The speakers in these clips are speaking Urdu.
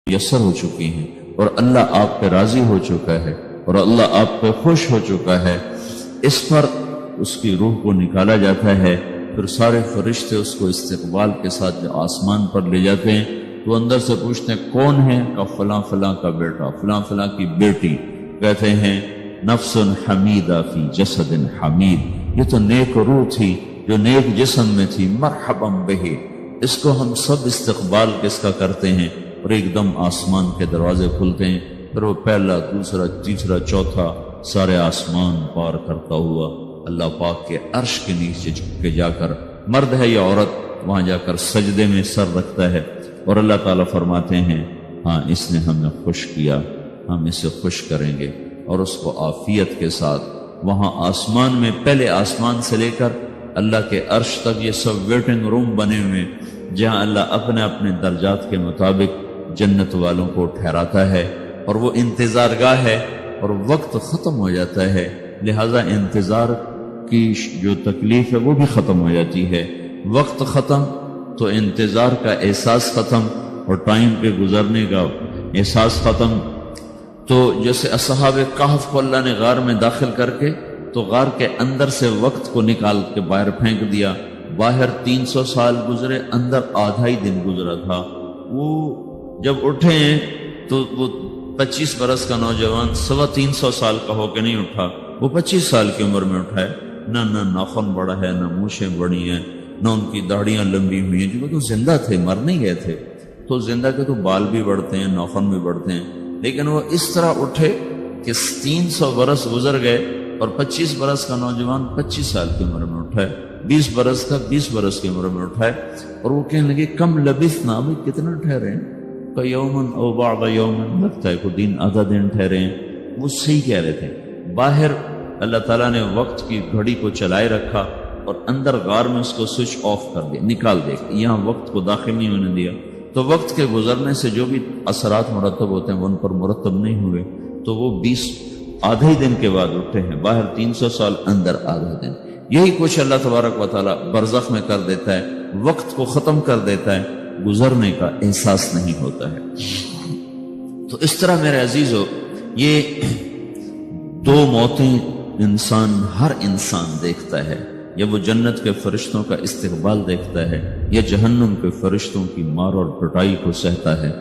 میسر ہو چکی ہیں اور اللہ آپ پہ راضی ہو چکا ہے اور اللہ آپ پہ خوش ہو چکا ہے، اس پر اس کی روح کو نکالا جاتا ہے۔ پھر سارے فرشتے اس کو استقبال کے ساتھ جو آسمان پر لے جاتے ہیں تو اندر سے پوچھتے ہیں کون ہے؟ کہ فلاں فلاں کا بیٹا، فلاں فلاں کی بیٹی۔ کہتے ہیں نفس حمیدہ فی جسد حمید، یہ تو نیک روح تھی جو نیک جسم میں تھی، مرحبا بہ، اس کو ہم سب استقبال کس کا کرتے ہیں، اور ایک دم آسمان کے دروازے کھلتے ہیں، پھر وہ پہلا، دوسرا، تیسرا، چوتھا سارے آسمان پار کرتا ہوا اللہ پاک کے عرش کے نیچے جھک کے جا کر، مرد ہے یا عورت، وہاں جا کر سجدے میں سر رکھتا ہے، اور اللہ تعالیٰ فرماتے ہیں ہاں اس نے ہمیں خوش کیا، ہم اسے خوش کریں گے، اور اس کو عافیت کے ساتھ وہاں آسمان میں، پہلے آسمان سے لے کر اللہ کے عرش تک یہ سب ویٹنگ روم بنے ہوئے، جہاں اللہ اپنے اپنے درجات کے مطابق جنت والوں کو ٹھہراتا ہے، اور وہ انتظار گاہ ہے، اور وقت ختم ہو جاتا ہے، لہذا انتظار کی جو تکلیف ہے وہ بھی ختم ہو جاتی ہے۔ وقت ختم تو انتظار کا احساس ختم، اور ٹائم کے گزرنے کا احساس ختم۔ تو جیسے اصحاب کہف کو اللہ نے غار میں داخل کر کے تو غار کے اندر سے وقت کو نکال کے باہر پھینک دیا، باہر 300 سال گزرے، اندر آدھا ہی دن گزرا تھا۔ وہ جب اٹھے ہیں تو وہ 25 برس کا نوجوان 325 سال کا ہو کے نہیں اٹھا، وہ 25 سال کی عمر میں اٹھا ہے، نہ ناخن بڑا ہے، نہ مونچھیں بڑی ہیں، نہ ان کی داڑیاں لمبی ہوئی ہیں، جو تو زندہ تھے، مر نہیں گئے تھے، تو زندہ کے تو بال بھی بڑھتے ہیں، ناخن بھی بڑھتے ہیں، لیکن وہ اس طرح اٹھے کہ 300 برس گزر گئے، اور 25 برس کا نوجوان 25 سال کی عمر میں اٹھا ہے، 20 برس کا 20 برس کی عمر میں اٹھا ہے، اور وہ کہنے لگے کم لبثنا، بھی کتنا ٹھہرے ہیں، کہ یومن او بعض یومن، لگتا ہے کوئی دن، آدھا دن ٹھہرے ہیں۔ وہ صحیح کہہ رہے تھے، باہر اللہ تعالیٰ نے وقت کی گھڑی کو چلائے رکھا، اور اندر غار میں اس کو سوئچ آف کر دیا، نکال دے، یہاں وقت کو داخل نہیں ہونے دیا، تو وقت کے گزرنے سے جو بھی اثرات مرتب ہوتے ہیں وہ ان پر مرتب نہیں ہوئے، تو وہ 20 آدھے دن کے بعد اٹھے ہیں، باہر 300 سال، اندر آدھا دن۔ یہی کچھ اللہ تبارک و تعالیٰ برزخ میں کر دیتا ہے، وقت کو ختم کر دیتا ہے، گزرنے کا احساس نہیں ہوتا ہے۔ تو اس طرح میرے عزیزو، یہ 2 موتیں ہر انسان دیکھتا ہے، یا وہ جنت کے فرشتوں کا استقبال دیکھتا ہے، یا جہنم کے فرشتوں کی مار اور پٹائی کو سہتا ہے۔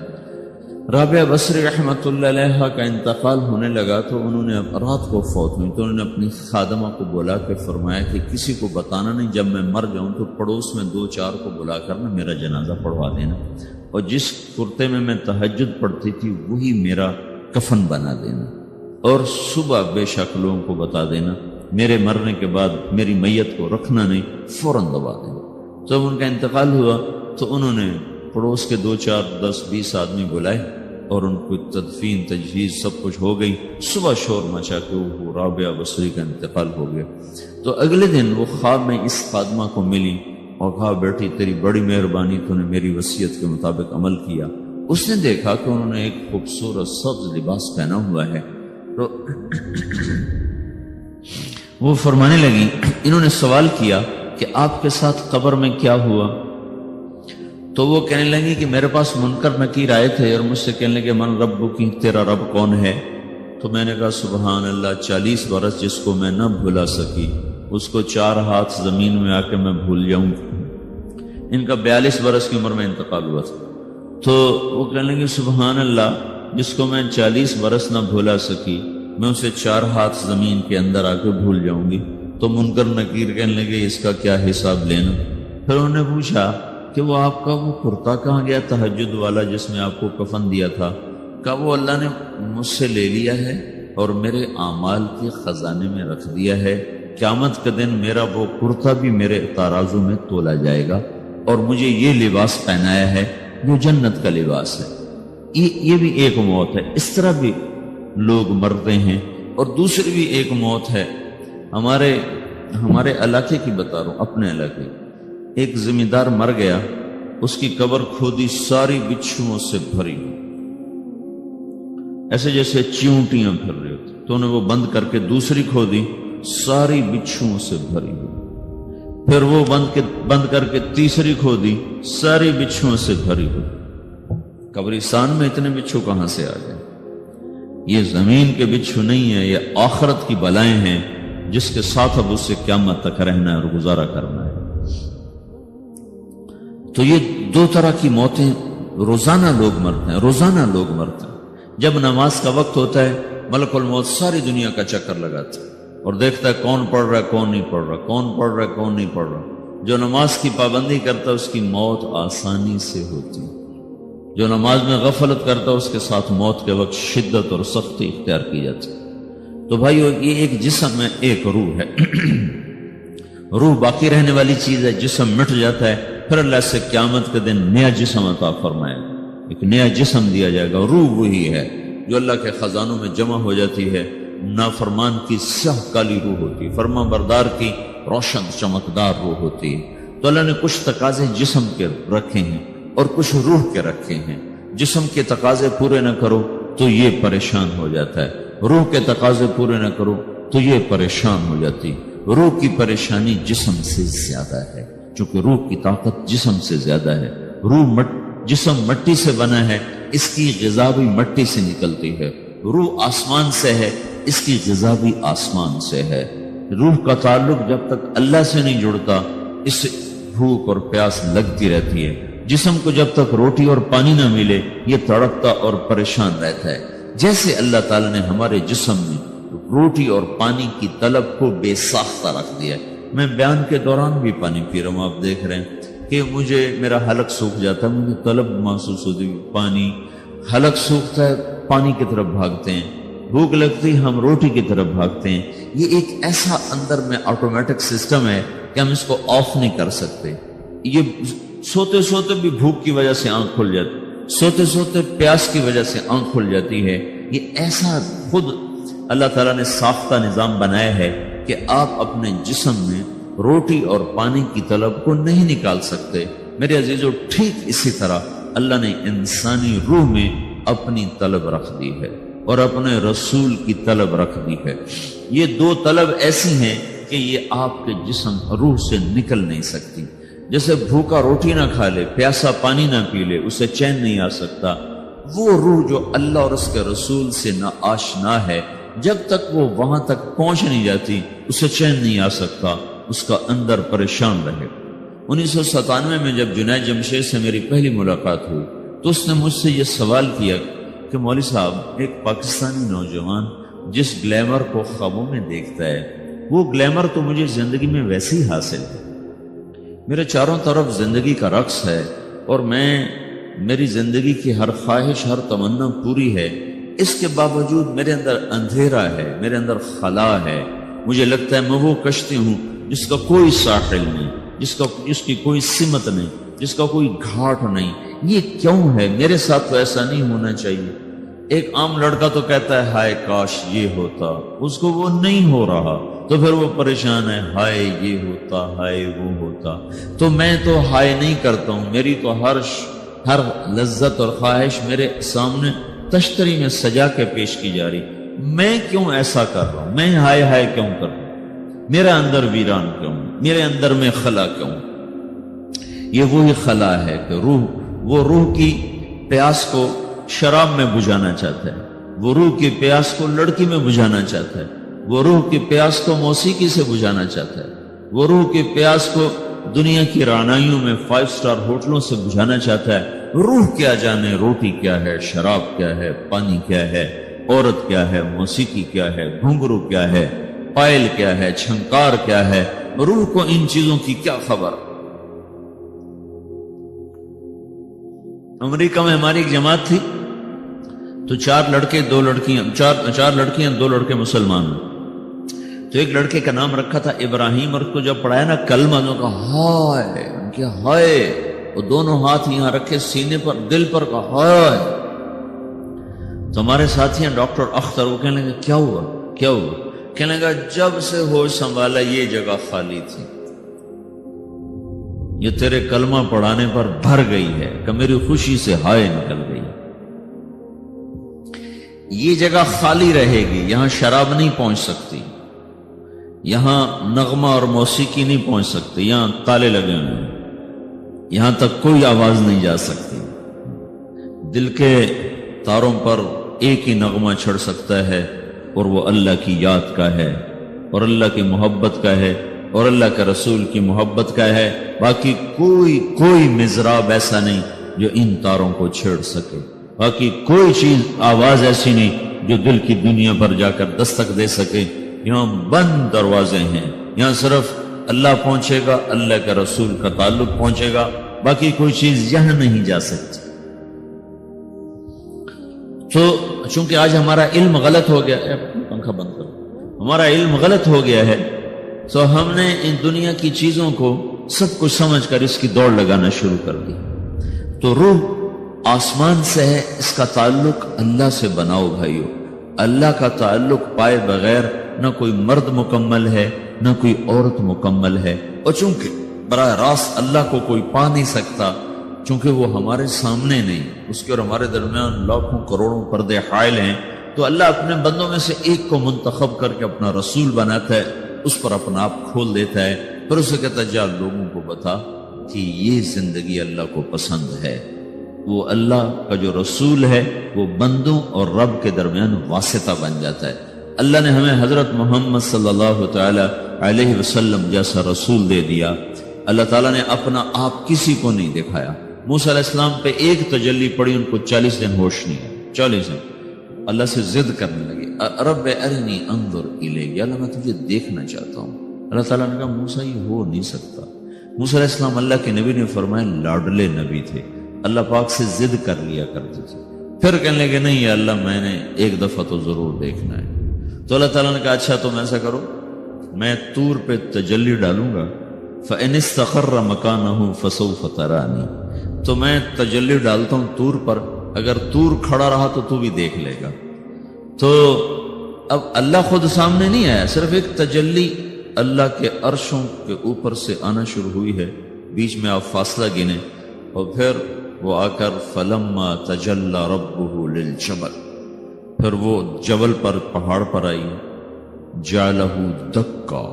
رابعہ بصری رحمۃ اللہ علیہ کا انتقال ہونے لگا تو انہوں نے رات کو فوت ہوئی، تو انہوں نے اپنی خادمہ کو بلا کے فرمایا کہ کسی کو بتانا نہیں، جب میں مر جاؤں تو پڑوس میں 2-4 کو بلا کر نا میرا جنازہ پڑھوا دینا، اور جس کرتے میں تہجد پڑھتی تھی وہی میرا کفن بنا دینا، اور صبح بے شک لوگوں کو بتا دینا، میرے مرنے کے بعد میری میت کو رکھنا نہیں، فوراً دبا دینا۔ جب ان کا انتقال ہوا تو انہوں نے پڑوس کے 2-4 10-20 آدمی بلائے، اور ان کو تدفین تجہیز سب کچھ ہو گئی، صبح شور مچا کہ وہ رابعہ بصری کا انتقال ہو گیا۔ تو اگلے دن وہ خواب میں اس خادمہ کو ملی اور کہا بیٹی تیری بڑی مہربانی، تو نے میری وصیت کے مطابق عمل کیا۔ اس نے دیکھا کہ انہوں نے ایک خوبصورت سبز لباس پہنا ہوا ہے، تو وہ فرمانے لگی، انہوں نے سوال کیا کہ آپ کے ساتھ قبر میں کیا ہوا؟ تو وہ کہنے لگی کہ میرے پاس منکر نکیر آئے تھے اور مجھ سے کہنے لگے من رب کی، تیرا رب کون ہے؟ تو میں نے کہا سبحان اللہ، 40 برس جس کو میں نہ بھلا سکی اس کو 4 ہاتھ زمین میں آ کے میں بھول جاؤں۔ ان کا 42 برس کی عمر میں انتقال ہوا تھا، تو وہ کہنے لگے سبحان اللہ، جس کو میں 40 برس نہ بھولا سکی میں اسے 4 ہاتھ زمین کے اندر آ کے بھول جاؤں گی۔ تو منکر نکیر کہنے لگے اس کا کیا حساب لینا؟ پھر انہوں نے پوچھا کہ وہ آپ کا وہ کرتا کہاں گیا تہجد والا جس میں آپ کو کفن دیا تھا؟ کہا وہ اللہ نے مجھ سے لے لیا ہے اور میرے اعمال کے خزانے میں رکھ دیا ہے، قیامت کے دن میرا وہ کرتا بھی میرے ترازو میں تولا جائے گا، اور مجھے یہ لباس پہنایا ہے جو جنت کا لباس ہے۔ یہ بھی ایک موت ہے، اس طرح بھی لوگ مرتے ہیں۔ اور دوسری بھی ایک موت ہے، ہمارے علاقے کی بتا رہا ہوں، اپنے علاقے، ایک زمیندار مر گیا، اس کی قبر کھودی، ساری بچھوؤں سے بھری ہوئی، ایسے جیسے چیونٹیاں پھر رہی ہوتی، تو انہیں وہ بند کر کے دوسری کھودی، ساری بچھوؤں سے بھری ہوئی، پھر وہ بند کر کے تیسری کھودی، ساری بچھوؤں سے بھری ہوئی۔ قبرستان میں اتنے بچھو کہاں سے آ گئے؟ یہ زمین کے بچھو نہیں ہے، یہ آخرت کی بلائیں ہیں جس کے ساتھ اب اس سے قیامت تک رہنا ہے اور گزارا کرنا ہے۔ تو یہ دو طرح کی موتیں روزانہ لوگ مرتے ہیں، روزانہ لوگ مرتے ہیں۔ جب نماز کا وقت ہوتا ہے ملک الموت ساری دنیا کا چکر لگاتا ہے اور دیکھتا ہے کون پڑھ رہا ہے کون نہیں پڑھ رہا، کون پڑھ رہا ہے کون نہیں پڑھ رہا۔ جو نماز کی پابندی کرتا ہے اس کی موت آسانی سے ہوتی ہے، جو نماز میں غفلت کرتا ہے اس کے ساتھ موت کے وقت شدت اور سختی اختیار کی جاتی ہے۔ تو بھائیو، یہ ایک جسم ہے، ایک روح ہے۔ روح باقی رہنے والی چیز ہے، جسم مٹ جاتا ہے، پھر اللہ سے قیامت کے دن نیا جسم عطا فرمائے گا، ایک نیا جسم دیا جائے گا۔ روح وہی ہے جو اللہ کے خزانوں میں جمع ہو جاتی ہے۔ نافرمان کی سیاہ کالی روح ہوتی ہے، فرما بردار کی روشن چمکدار روح ہوتی ہے۔ تو اللہ نے کچھ تقاضے جسم کے رکھے ہیں اور کچھ روح کے رکھے ہیں۔ جسم کے تقاضے پورے نہ کرو تو یہ پریشان ہو جاتا ہے، روح کے تقاضے پورے نہ کرو تو یہ پریشان ہو جاتی۔ روح کی پریشانی جسم سے زیادہ ہے، چونکہ روح کی طاقت جسم سے زیادہ ہے۔ جسم مٹی سے بنا ہے، اس کی غذا بھی مٹی سے نکلتی ہے۔ روح آسمان سے ہے، اس کی غذا بھی آسمان سے ہے۔ روح کا تعلق جب تک اللہ سے نہیں جڑتا، اس سے بھوک اور پیاس لگتی رہتی ہے۔ جسم کو جب تک روٹی اور پانی نہ ملے یہ تڑپتا اور پریشان رہتا ہے۔ جیسے اللہ تعالیٰ نے ہمارے جسم میں روٹی اور پانی کی طلب کو بے ساختہ رکھ دیا ہے۔ میں بیان کے دوران بھی پانی پی رہا ہوں، آپ دیکھ رہے ہیں کہ مجھے میرا حلق سوکھ جاتا ہے، مجھے طلب محسوس ہوتی ہے پانی، حلق سوکھتا ہے پانی کی طرف بھاگتے ہیں، بھوک لگتی ہم روٹی کی طرف بھاگتے ہیں۔ یہ ایک ایسا اندر میں آٹومیٹک سسٹم ہے کہ ہم اس کو آف نہیں کر سکتے۔ یہ سوتے سوتے بھی بھوک کی وجہ سے آنکھ کھل جاتی، سوتے سوتے پیاس کی وجہ سے آنکھ کھل جاتی ہے۔ یہ ایسا خود اللہ تعالیٰ نے ساختہ نظام بنایا ہے کہ آپ اپنے جسم میں روٹی اور پانی کی طلب کو نہیں نکال سکتے۔ میرے عزیزو، ٹھیک اسی طرح اللہ نے انسانی روح میں اپنی طلب رکھ دی ہے اور اپنے رسول کی طلب رکھ دی ہے۔ یہ دو طلب ایسی ہیں کہ یہ آپ کے جسم روح سے نکل نہیں سکتی۔ جیسے بھوکا روٹی نہ کھا لے، پیاسا پانی نہ پی لے، اسے چین نہیں آ سکتا۔ وہ روح جو اللہ اور اس کے رسول سے نہ آشنا ہے، جب تک وہ وہاں تک پہنچ نہیں جاتی اسے چین نہیں آ سکتا، اس کا اندر پریشان رہے۔ 1997 میں جب جنید جمشید سے میری پہلی ملاقات ہوئی تو اس نے مجھ سے یہ سوال کیا کہ مولوی صاحب، ایک پاکستانی نوجوان جس گلیمر کو خوابوں میں دیکھتا ہے، وہ گلیمر تو مجھے زندگی میں ویسے ہی حاصل ہے، میرے چاروں طرف زندگی کا رقص ہے اور میری زندگی کی ہر خواہش، ہر تمنا پوری ہے، اس کے باوجود میرے اندر اندھیرا ہے، میرے اندر خلا ہے۔ مجھے لگتا ہے میں وہ کشتی ہوں جس کا کوئی ساحل نہیں، جس کی کوئی سمت نہیں، جس کا کوئی گھاٹ نہیں۔ یہ کیوں ہے؟ میرے ساتھ تو ایسا نہیں ہونا چاہیے۔ ایک عام لڑکا تو کہتا ہے ہائے کاش یہ ہوتا، اس کو وہ نہیں ہو رہا تو پھر وہ پریشان ہے، ہائے یہ ہوتا، ہائے وہ ہوتا۔ تو میں تو ہائے نہیں کرتا ہوں، میری تو ہر لذت اور خواہش میرے سامنے تشتری میں سجا کے پیش کی جا رہی۔ میں کیوں ایسا کر رہا ہوں؟ میں ہائے ہائے کیوں کر رہا ہوں؟ میرے اندر ویران کیوں؟ میرے اندر میں خلا کیوں؟ یہ وہی خلا ہے کہ وہ روح کی پیاس کو شراب میں بجھانا چاہتا ہے، وہ روح کی پیاس کو لڑکی میں بجھانا چاہتا ہے، وہ روح کی پیاس کو موسیقی سے بجھانا چاہتا ہے، وہ روح کی پیاس کو دنیا کی رعنائیوں میں 5 اسٹار ہوٹلوں سے بجھانا چاہتا ہے۔ روح کیا جانے روٹی کیا ہے، شراب کیا ہے، پانی کیا ہے، عورت کیا ہے، موسیقی کیا ہے، گھنگرو کیا ہے، پائل کیا ہے، چھنکار کیا ہے، روح کو ان چیزوں کی کیا خبر؟ امریکہ میں ہماری ایک جماعت تھی تو 4 لڑکے 2 لڑکیاں، 4 لڑکیاں 2 لڑکے مسلمان ہیں۔ تو ایک لڑکے کا نام رکھا تھا ابراہیم، اور اس کو جب پڑھایا نا کلمہ تو کہا ہائے، ان کے ہائے، وہ دونوں ہاتھ یہاں رکھے سینے پر، دل پر، کہا ہائے۔ تو ہمارے ساتھی ہیں ڈاکٹر اختر، وہ کہنے لگے کیا ہوا کیا ہوا؟ کہنے لگا جب سے ہوش سنبھالا یہ جگہ خالی تھی، یہ تیرے کلمہ پڑھانے پر بھر گئی ہے کہ میری خوشی سے ہائے نکل گئی۔ یہ جگہ خالی رہے گی، یہاں شراب نہیں پہنچ سکتی، یہاں نغمہ اور موسیقی نہیں پہنچ سکتی، یہاں تالے لگے ہوئے ہیں، یہاں تک کوئی آواز نہیں جا سکتی۔ دل کے تاروں پر ایک ہی نغمہ چڑھ سکتا ہے اور وہ اللہ کی یاد کا ہے اور اللہ کی محبت کا ہے اور اللہ کے رسول کی محبت کا ہے. باقی کوئی مضراب ایسا نہیں جو ان تاروں کو چھیڑ سکے. باقی کوئی چیز آواز ایسی نہیں جو دل کی دنیا پر جا کر دستک دے سکے. یہاں بند دروازے ہیں. یہاں صرف اللہ پہنچے گا, اللہ کے رسول کا تعلق پہنچے گا, باقی کوئی چیز یہاں نہیں جا سکتی. تو چونکہ آج ہمارا علم غلط ہو گیا ہے, پنکھا بند کرو, ہمارا علم غلط ہو گیا ہے, تو ہم نے ان دنیا کی چیزوں کو سب کچھ سمجھ کر اس کی دوڑ لگانا شروع کر دی. تو روح آسمان سے ہے, اس کا تعلق اللہ سے بناؤ بھائیو. اللہ کا تعلق پائے بغیر نہ کوئی مرد مکمل ہے نہ کوئی عورت مکمل ہے. اور چونکہ براہ راست اللہ کو کوئی پا نہیں سکتا, چونکہ وہ ہمارے سامنے نہیں, اس کے اور ہمارے درمیان لاکھوں کروڑوں پردے حائل ہیں, تو اللہ اپنے بندوں میں سے ایک کو منتخب کر کے اپنا رسول بناتا ہے, اس پر اپنا آپ کھول دیتا ہے, پھر اسے کہتا ہے جا لوگوں کو بتا کہ یہ زندگی اللہ کو پسند ہے. وہ اللہ کا جو رسول ہے وہ بندوں اور رب کے درمیان واسطہ بن جاتا ہے. اللہ نے ہمیں حضرت محمد صلی اللہ تعالی علیہ وسلم جیسا رسول دے دیا. اللہ تعالیٰ نے اپنا آپ کسی کو نہیں دکھایا. موسیٰ علیہ السلام پہ ایک تجلی پڑی, ان کو 40 دن ہوش نہیں ہے. 40 دن اللہ سے ضد کرنے لگے, رب ارنی انظر الیک, یا اللہ میں تجھے دیکھنا چاہتا ہوں. اللہ تعالیٰ نے کہا موسیٰ یہ ہو نہیں سکتا. موسیٰ علیہ السلام اللہ کے نبی نے فرمایا لاڈلے نبی تھے, اللہ پاک سے ضد کر لیا کرتے تھے. پھر کہنے لگے نہیں یا اللہ میں نے ایک دفعہ تو ضرور دیکھنا ہے. تو اللہ تعالیٰ نے کہا اچھا تم ایسا کرو, میں طور پہ تجلی ڈالوں گا, فَإِنِ اسْتَقَرَّ مَكَانَهُ فَسَوْفَ تَرَانِي, تو میں تجلی ڈالتا ہوں طور پر, اگر طور کھڑا رہا تو تو بھی دیکھ لے گا. تو اب اللہ خود سامنے نہیں آیا, صرف ایک تجلی اللہ کے عرشوں کے اوپر سے آنا شروع ہوئی ہے, بیچ میں آپ فاصلہ گنے, اور پھر وہ آ کر فَلَمَّا تَجَلَّى رَبُّهُ لِلْجَبَلِ, پھر وہ جبل پر پہاڑ پر آئی, جَعَلَهُ دَكَّا,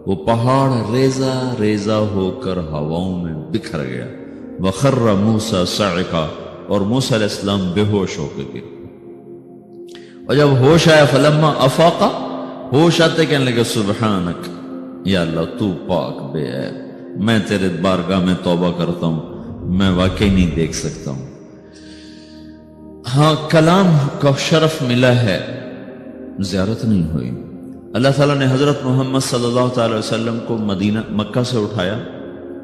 وہ پہاڑ ریزہ ریزہ ہو کر ہواؤں میں بکھر گیا. وَخَرَّ مُوسَى صَعِقًا, اور موسیٰ علیہ السلام بے ہوش ہو کے گر. اور جب ہوش آیا فلما افاقا, ہوش آتے کہنے لگے سبحانک, یا اللہ تو پاک بے عیب, میں تیرے بارگاہ میں توبہ کرتا ہوں, میں واقعی نہیں دیکھ سکتا ہوں. ہاں کلام کا شرف ملا ہے, زیارت نہیں ہوئی. اللہ تعالیٰ نے حضرت محمد صلی اللہ تعالی وسلم کو مکہ سے اٹھایا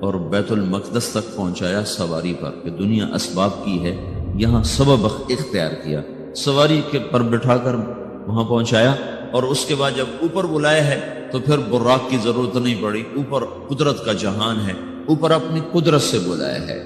اور بیت المقدس تک پہنچایا سواری پر, کہ دنیا اسباب کی ہے, یہاں سبب اختیار کیا, سواری کے پر بٹھا کر وہاں پہنچایا. اور اس کے بعد جب اوپر بلایا ہے تو پھر براق کی ضرورت نہیں پڑی, اوپر قدرت کا جہان ہے, اوپر اپنی قدرت سے بلایا ہے.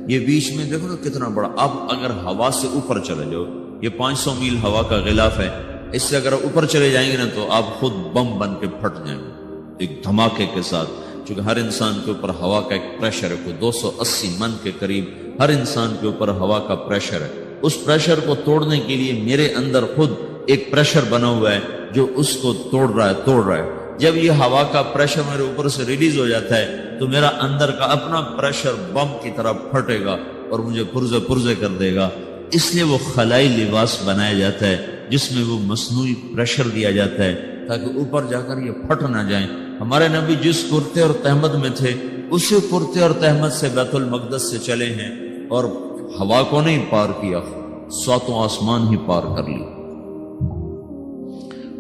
یہ بیچ میں دیکھو نا کتنا بڑا, اب اگر ہوا سے اوپر چلے جاؤ, یہ 500 میل ہوا کا غلاف ہے, اس سے اگر اوپر چلے جائیں گے نا تو آپ خود بم بن کے پھٹ جائیں گے ایک دھماکے کے ساتھ. چونکہ ہر انسان کے اوپر ہوا کا ایک پریشر ہے, کوئی 280 من کے قریب ہر انسان کے اوپر ہوا کا پریشر ہے. اس پریشر کو توڑنے کے لیے میرے اندر خود ایک پریشر بنا ہوا ہے جو اس کو توڑ رہا ہے. جب یہ ہوا کا پریشر میرے اوپر سے ریلیز ہو جاتا ہے تو میرا اندر کا اپنا پریشر بم کی طرح پھٹے گا اور مجھے پرزے کر دے گا. اس لیے وہ خلائی لباس بنایا جاتا ہے جس میں وہ مصنوعی پریشر دیا جاتا ہے تاکہ اوپر جا کر یہ پھٹ نہ جائیں. ہمارے نبی جس کرتے اور تہمد میں تھے اسی کرتے اور تہمد سے بیت المقدس سے چلے ہیں اور ہوا کو نہیں پار کیا, 7 آسمان ہی پار کر لی.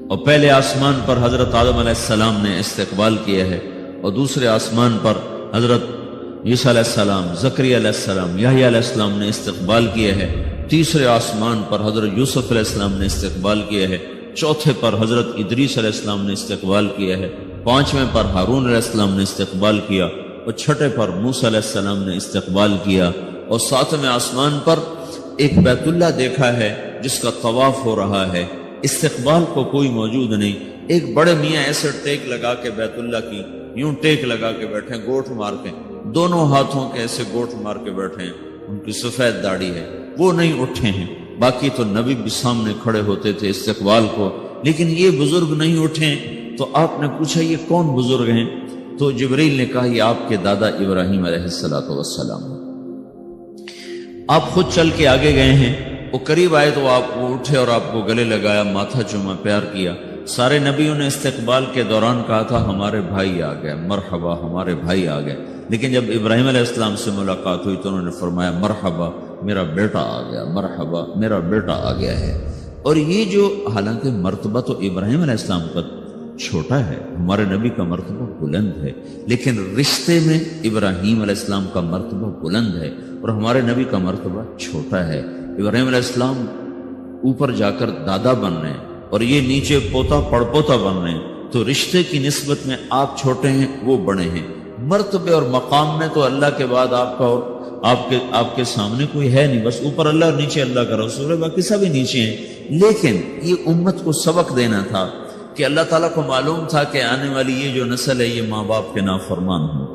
اور پہلے آسمان پر حضرت آدم علیہ السلام نے استقبال کیا ہے, اور دوسرے آسمان پر حضرت عیسیٰ علیہ السلام, زکریا علیہ السلام, یحییٰ علیہ السلام نے استقبال کیا ہے. تیسرے آسمان پر حضرت یوسف علیہ السلام نے استقبال کیا ہے. چوتھے پر حضرت ادریس علیہ السلام نے استقبال کیا ہے. 5ویں پر ہارون علیہ السلام نے استقبال کیا, اور 6 پر موسیٰ علیہ السلام نے استقبال کیا. اور 7ویں آسمان پر ایک بیت اللہ دیکھا ہے جس کا طواف ہو رہا ہے. استقبال کو کوئی موجود نہیں. ایک بڑے میاں ایسے ٹیک لگا کے بیت اللہ کی یوں ٹیک لگا کے بیٹھے ہیں, گوٹھ مار کے, دونوں ہاتھوں کے ایسے گوٹھ مار کے بیٹھے ہیں. ان کی سفید داڑھی ہے, وہ نہیں اٹھے ہیں. باقی تو نبی بھی سامنے کھڑے ہوتے تھے استقبال کو, لیکن یہ بزرگ نہیں اٹھے. تو آپ نے پوچھا یہ کون بزرگ ہیں؟ تو جبریل نے کہا یہ آپ کے دادا ابراہیم علیہ السلام. آپ خود چل کے آگے گئے ہیں، وہ قریب آئے تو آپ وہ اٹھے اور آپ کو گلے لگایا، ماتھا چوما، پیار کیا۔ سارے نبیوں نے استقبال کے دوران کہا تھا ہمارے بھائی آ گئے، مرحبا ہمارے بھائی آ گئے، لیکن جب ابراہیم علیہ السلام سے ملاقات ہوئی تو انہوں نے فرمایا مرحبا میرا بیٹا آ گیا، مرحبا میرا بیٹا آ گیا ہے۔ اور یہ جو حالانکہ مرتبہ تو ابراہیم علیہ السلام کا چھوٹا ہے، ہمارے نبی کا مرتبہ بلند ہے، لیکن رشتے میں ابراہیم علیہ السلام کا مرتبہ بلند ہے اور ہمارے نبی کا مرتبہ چھوٹا ہے۔ ابراہیم علیہ السلام اوپر جا کر دادا بن رہے ہیں اور یہ نیچے پوتا پڑپوتا بن رہے ہیں، تو رشتے کی نسبت میں آپ چھوٹے ہیں وہ بڑے ہیں، مرتبے اور مقام میں تو اللہ کے بعد آپ کا اور آپ کے سامنے کوئی ہے نہیں، بس اوپر اللہ اور نیچے اللہ کا رسول ہے، باقی سبھی نیچے ہیں۔ لیکن یہ امت کو سبق دینا تھا کہ اللہ تعالیٰ کو معلوم تھا کہ آنے والی یہ جو نسل ہے یہ ماں باپ کے نافرمان ہوں،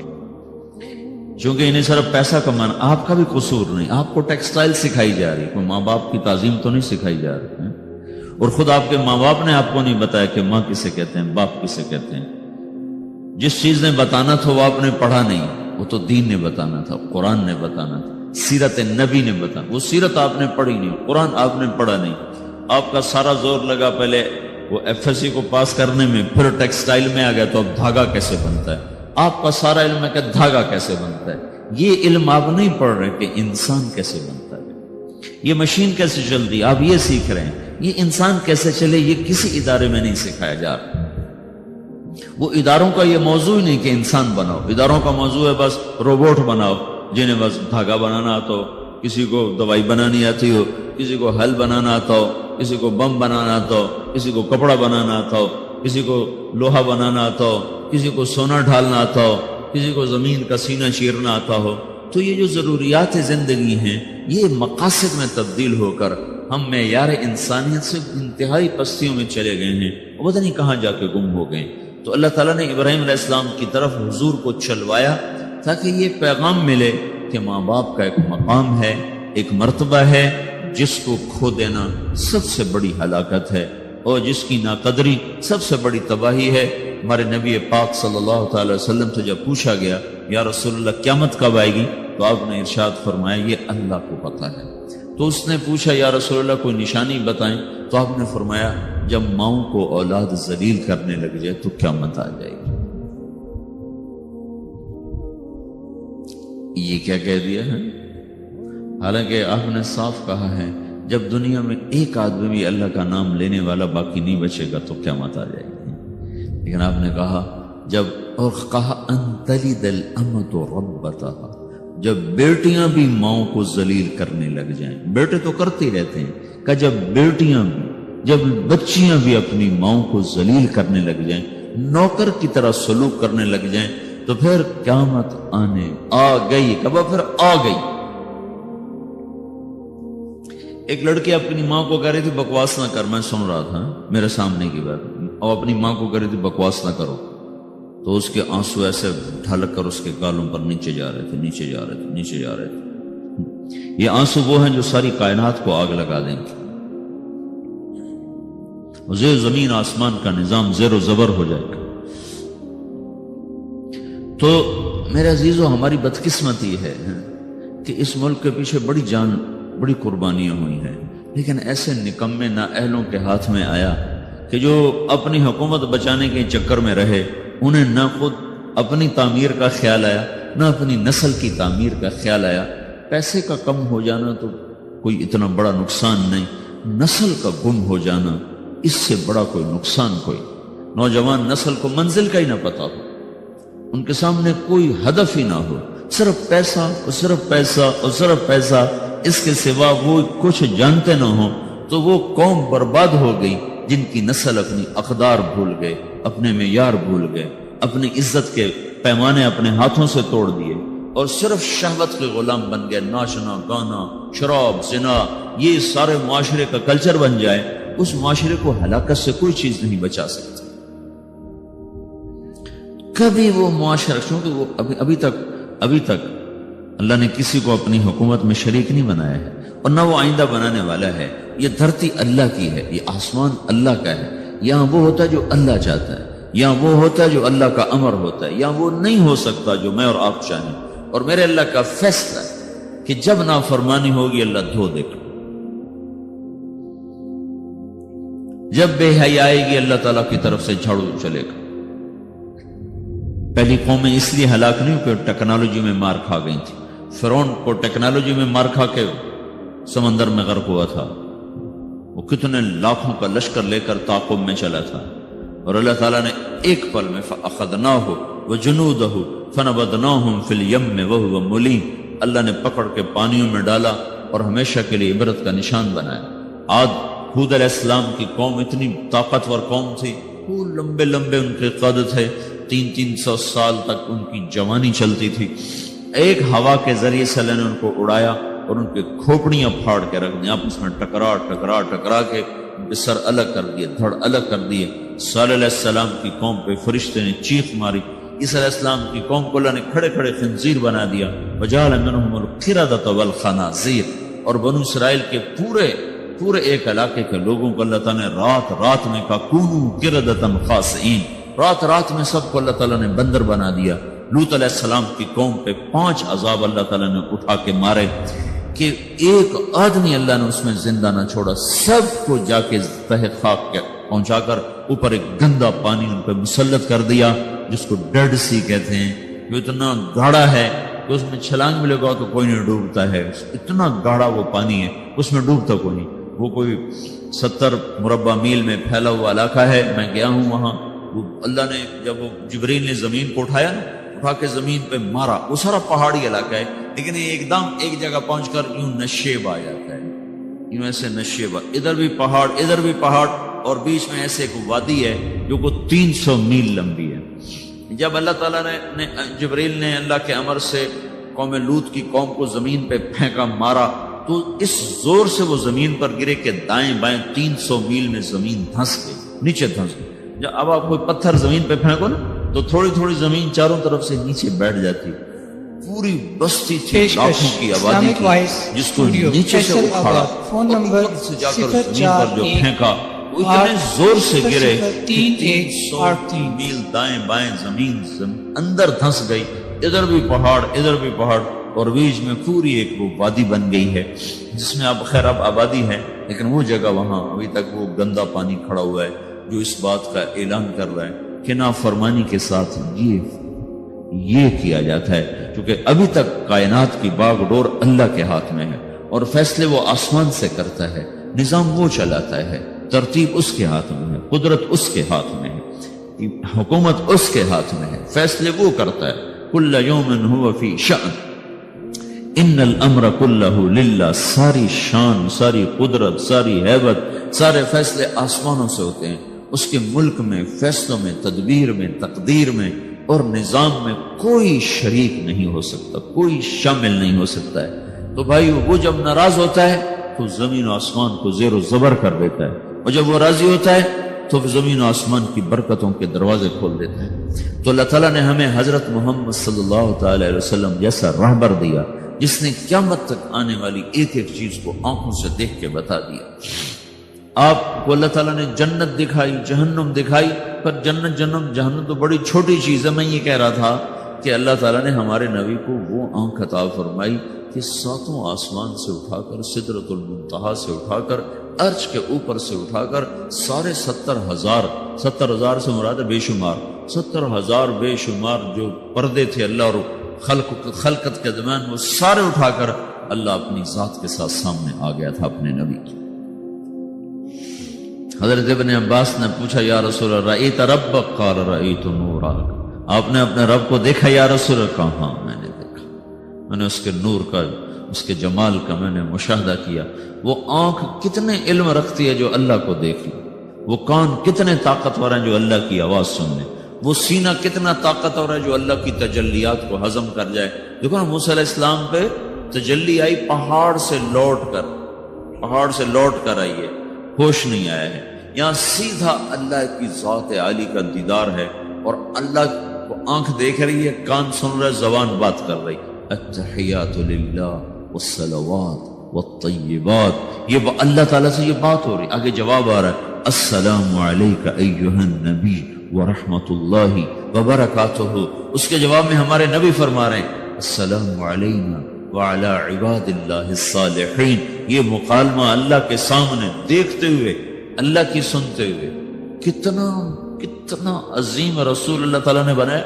چونکہ انہیں صرف پیسہ کمانا، آپ کا بھی قصور نہیں، آپ کو ٹیکسٹائل سکھائی جا رہی، کوئی ماں باپ کی تعظیم تو نہیں سکھائی جا رہی، اور خود آپ کے ماں باپ نے آپ کو نہیں بتایا کہ ماں کسے کہتے ہیں، باپ کسے کہتے ہیں۔ جس چیز نے بتانا تھا وہ آپ نے پڑھا نہیں، وہ تو دین نے بتانا تھا، قرآن نے بتانا تھا، سیرت نبی نے بتانا، وہ سیرت آپ نے پڑھی نہیں، قرآن آپ نے پڑھا نہیں، آپ کا سارا زور لگا پہلے وہ ایف ایس سی کو پاس کرنے میں، پھر ٹیکسٹائل میں آ گیا تو اب دھاگا کیسے بنتا ہے، آپ کا سارا علم ہے کہ دھاگا کیسے بنتا ہے، یہ علم آپ نہیں پڑھ رہے کہ انسان کیسے بنتا ہے، یہ مشین کیسے چلتی ہے آپ یہ سیکھ رہے ہیں، یہ انسان کیسے چلے یہ کسی ادارے میں نہیں سکھایا جا رہا۔ وہ اداروں کا یہ موضوع ہی نہیں کہ انسان بناؤ، اداروں کا موضوع ہے بس روبوٹ بناؤ جنہیں بس دھاگا بنانا آتا ہو، کسی کو دوائی بنانی آتی ہو، کسی کو حل بنانا آتا ہو، کسی کو بم بنانا آتا ہو، کسی کو کپڑا بنانا آتا ہو، کسی کو لوہا بنانا آتا ہو، کسی کو سونا ڈھالنا آتا ہو، کسی کو زمین کا سینہ چیرنا آتا ہو۔ تو یہ جو ضروریات زندگی ہیں یہ مقاصد میں تبدیل ہو کر ہم معیار انسانیت سے انتہائی پستیوں میں چلے گئے ہیں، وہ پتہ نہیں کہاں جا کے گم ہو گئے۔ تو اللہ تعالیٰ نے ابراہیم علیہ السلام کی طرف حضور کو چلوایا تاکہ یہ پیغام ملے کہ ماں باپ کا ایک مقام ہے، ایک مرتبہ ہے جس کو کھو دینا سب سے بڑی ہلاکت ہے اور جس کی ناقدری سب سے بڑی تباہی ہے۔ ہمارے نبی پاک صلی اللہ تعالی وسلم سے جب پوچھا گیا یا رسول اللہ قیامت کب آئے گی، تو آپ نے ارشاد فرمایا یہ اللہ کو پتہ ہے۔ تو اس نے پوچھا یا رسول اللہ کوئی نشانی بتائیں، تو آپ نے فرمایا جب ماؤں کو اولاد ذلیل کرنے لگ جائے تو قیامت آ جائے گی۔ یہ کیا کہہ دیا ہے؟ حالانکہ آپ نے صاف کہا ہے جب دنیا میں ایک آدمی بھی اللہ کا نام لینے والا باقی نہیں بچے گا تو قیامت آ جائے گی، لیکن آپ نے کہا جب اور کہا ان تلد الامۃ ربتہا، جب بیٹیاں بھی ماؤں کو ذلیل کرنے لگ جائیں، بیٹے تو کرتے رہتے ہیں، کہ جب بیٹیاں بھی، جب بچیاں بھی اپنی ماؤں کو ذلیل کرنے لگ جائیں، نوکر کی طرح سلوک کرنے لگ جائیں، تو پھر قیامت آنے آ گئی۔ کب پھر آ گئی۔ ایک لڑکی اپنی ماں کو کہہ رہی تھی بکواس نہ کر، میں سن رہا تھا میرے سامنے کی بات، اور اپنی ماں کو کہہ رہی تھی بکواس نہ کرو، تو اس کے آنسو ایسے ڈھلک کر اس کے گالوں پر نیچے جا رہے تھے، نیچے جا رہے تھے، نیچے جا رہے تھے۔ یہ آنسو وہ ہیں جو ساری کائنات کو آگ لگا دیں گے، زیر زمین آسمان کا نظام زیر و زبر ہو جائے گا۔ تو میرے عزیزو ہماری بدقسمتی ہے کہ اس ملک کے پیچھے بڑی جان، بڑی قربانیاں ہوئی ہیں، لیکن ایسے نکمے نااہلوں کے ہاتھ میں آیا کہ جو اپنی حکومت بچانے کے چکر میں رہے، انہیں نہ خود اپنی تعمیر کا خیال آیا نہ اپنی نسل کی تعمیر کا خیال آیا۔ پیسے کا کم ہو جانا تو کوئی اتنا بڑا نقصان نہیں، نسل کا گم ہو جانا اس سے بڑا کوئی نقصان کوئی۔ نوجوان نسل کو منزل کا ہی نہ پتا ہو، ان کے سامنے کوئی ہدف ہی نہ ہو، صرف پیسہ اور صرف پیسہ اور صرف پیسہ، اس کے سوا وہ کچھ جانتے نہ ہوں، تو وہ قوم برباد ہو گئی جن کی نسل اپنی اقدار بھول گئے، اپنے معیار بھول گئے، اپنی عزت کے پیمانے اپنے ہاتھوں سے توڑ دیے اور صرف شہوت کے غلام بن گئے۔ ناچنا گانا، شراب، زنا، یہ سارے معاشرے کا کلچر بن جائے، اس معاشرے کو ہلاکت سے کوئی چیز نہیں بچا سکتی۔ کبھی وہ معاشرہ، کیونکہ وہ ابھی تک اللہ نے کسی کو اپنی حکومت میں شریک نہیں بنایا ہے، اور نہ وہ آئندہ بنانے والا ہے۔ یہ دھرتی اللہ کی ہے، یہ آسمان اللہ کا ہے، یہاں وہ ہوتا ہے جو اللہ چاہتا ہے، یہاں وہ ہوتا ہے جو اللہ کا امر ہوتا ہے، یہاں وہ نہیں ہو سکتا جو میں اور آپ چاہیں، اور میرے اللہ کا فیصلہ ہے۔ کہ جب نافرمانی ہوگی اللہ دھو دے گا، جب بے حیائی آئے گی اللہ تعالیٰ کی طرف سے جھاڑو چلے گا۔ پہلی قومیں اس لیے ہلاک نہیں کہ ٹیکنالوجی میں مار کھا گئی تھی۔ فرعون کو ٹیکنالوجی میں مار کھا کے سمندر میں غرق ہوا تھا، وہ کتنے لاکھوں کا لشکر لے کر تعاقب میں چلا تھا، اور اللہ تعالیٰ نے ایک پل میں فَأَخَذْنَاهُ وَجُنُودَهُ فَنَبَذْنَاهُمْ فِي الْيَمِّ وَهُوَ مُلِيمٌ، اللہ نے پکڑ کے پانیوں میں ڈالا اور ہمیشہ کے لیے عبرت کا نشان بنایا۔ عاد ہود علیہ السلام کی قوم اتنی طاقتور قوم تھی، وہ لمبے لمبے ان کے قد تھے، 300 سال تک ان کی جوانی چلتی تھی۔ ایک ہوا کے ذریعے سے اللہ نے ان کو اڑایا اور ان کے کھوپڑیاں پھاڑ کے رکھ دیں، آپس میں ٹکرا کے ان کے سر الگ کر دیے، دھڑ الگ کر دیے۔ صالح علیہ السلام کی قوم پہ فرشتے نے چیخ ماری، عیسیٰ علیہ السلام کی قوم کو اللہ نے کھڑے کھڑے خنزیر بنا دیا، وجعل منهم القردة والخنازیر، اور بنو اسرائیل کے پورے ایک علاقے کے لوگوں کو اللہ تعالیٰ نے رات میں کہا کونوا قردة خاسئین، رات میں سب کو اللہ تعالیٰ نے بندر بنا دیا۔ لوط علیہ السلام کی قوم پہ 5 عذاب اللہ تعالیٰ نے اٹھا کے مارے کہ ایک آدمی اللہ نے اس میں زندہ نہ چھوڑا، سب کو جا کے تہ خاک پہنچا کر اوپر ایک گندا پانی ان پہ مسلط کر دیا، جس کو ڈیڈ سی کہتے ہیں، جو اتنا گاڑا ہے کہ اس میں چھلانگ بھی لگاؤ تو کوئی نہیں ڈوبتا ہے، اتنا گاڑا وہ پانی ہے، اس میں ڈوبتا کوئی نہیں۔ وہ کوئی 70 مربع میل میں پھیلا ہوا علاقہ ہے، میں گیا ہوں وہاں۔ وہ اللہ نے جب وہ جبریل نے زمین کو اٹھا کے زمین پہ مارا، وہ سارا پہاڑی علاقہ ہے، لیکن ایک دم ایک جگہ پہنچ کر یوں نشیب آ جاتا ہے، یوں ایسے نشیب، ادھر بھی پہاڑ اور بیچ میں ایسے ایک وادی ہے جو کو 300 میل لمبی ہے۔ جب اللہ تعالیٰ نے جبریل نے اللہ کے امر سے قوم لوط کی قوم کو زمین پہ پھینکا، مارا، تو اس زور سے وہ زمین پر گرے کہ دائیں بائیں 300 میل میں زمین دھنس گئی، نیچے دھنس گئی۔ جب اب آپ کوئی پتھر زمین پہ پھینکو نا تو تھوڑی زمین چاروں طرف سے نیچے بیٹھ جاتی، پوری بستی تھی، لاکھوں کی آبادی تھی، جس کو نیچے سے اکھاڑا فون نمبر سے جا کر زمین پر جو پھینکا، وہ اتنے زور سے گرے 300 میل دائیں بائیں زمین اندر دھنس گئی، ادھر بھی پہاڑ اور بیچ میں پوری ایک وہ وادی بن گئی ہے، جس میں اب خیر اب آبادی ہے، لیکن وہ جگہ وہاں ابھی تک وہ گندا پانی کھڑا ہوا ہے، جو اس بات کا اعلان کر رہا ہے کہ نافرمانی کے ساتھ یہ کیا جاتا ہے، کیونکہ ابھی تک کائنات کی باغ ڈور اللہ کے ہاتھ میں ہے، اور فیصلے وہ آسمان سے کرتا ہے، نظام وہ چلاتا ہے، ترتیب اس کے ہاتھ میں ہے، قدرت اس کے ہاتھ میں ہے، حکومت اس کے ہاتھ میں ہے، فیصلے وہ کرتا ہے۔ کل یوم هو فی شأن ان الامر کلہ للہ، ساری شان، ساری قدرت، ساری ہیبت، سارے فیصلے آسمانوں سے ہوتے ہیں، اس کے ملک میں، فیصلوں میں، تدبیر میں، تقدیر میں اور نظام میں کوئی شریک نہیں ہو سکتا، کوئی شامل نہیں ہو سکتا ہے۔ تو بھائی وہ جب ناراض ہوتا ہے تو زمین و آسمان کو زیر و زبر کر دیتا ہے، اور جب وہ راضی ہوتا ہے تو زمین و آسمان کی برکتوں کے دروازے کھول دیتا ہے۔ تو اللہ تعالیٰ نے ہمیں حضرت محمد صلی اللہ تعالی علیہ وسلم جیسا رہبر دیا، جس نے قیامت تک آنے والی ایک چیز کو آنکھوں سے دیکھ کے بتا دیا۔ آپ کو اللہ تعالیٰ نے جنت دکھائی، جہنم دکھائی، پر جنت جہنم تو بڑی چھوٹی چیز ہے۔ میں یہ کہہ رہا تھا کہ اللہ تعالیٰ نے ہمارے نبی کو وہ آنکھ عطا فرمائی کہ 7 آسمان سے اٹھا کر، سدرۃ المنتہا سے اٹھا کر، عرش کے اوپر سے اٹھا کر، سارے 70,000 سے مراد بے شمار، 70,000 بے شمار جو پردے تھے اللہ اور خلقت کے درمیان، وہ سارے اٹھا کر اللہ اپنی ذات کے ساتھ سامنے آ گیا تھا اپنے نبی کی۔ حضرت ابن عباس نے پوچھا یا رسول اللہ رأیت ربک؟ قال رأیت نورک، آپ نے اپنے رب کو دیکھا یا رسول اللہ؟ کہا ہاں میں نے دیکھا، میں نے اس کے نور کا، اس کے جمال کا میں نے مشاہدہ کیا۔ وہ آنکھ کتنے علم رکھتی ہے جو اللہ کو دیکھ لے، وہ کان کتنے طاقتور ہیں جو اللہ کی آواز سن لے، وہ سینہ کتنا طاقتور ہے جو اللہ کی تجلیات کو ہضم کر جائے۔ دیکھو نا موسیٰ علیہ السلام پہ تجلی آئی، پہاڑ سے لوٹ کر آئی ہے، ہوش نہیں آیا ہے۔ یہاں سیدھا اللہ کی ذات عالی کا دیدار ہے، اور اللہ کو آنکھ دیکھ رہی ہے، کان سن رہا ہے، زبان بات کر رہی۔ التحیات للہ والصلوات والطیبات، یہ اللہ تعالیٰ سے یہ بات ہو رہی۔ آگے جواب آ رہا ہے السلام علیک ایھا النبی ورحمۃ اللہ وبرکاتہ۔ اس کے جواب میں ہمارے نبی فرما رہے ہیں السلام علینا وعلی عباد اللہ الصالحین. یہ مکالمہ اللہ کے سامنے دیکھتے ہوئے، اللہ کی سنتے ہوئے، کتنا عظیم رسول اللہ تعالیٰ نے بنایا.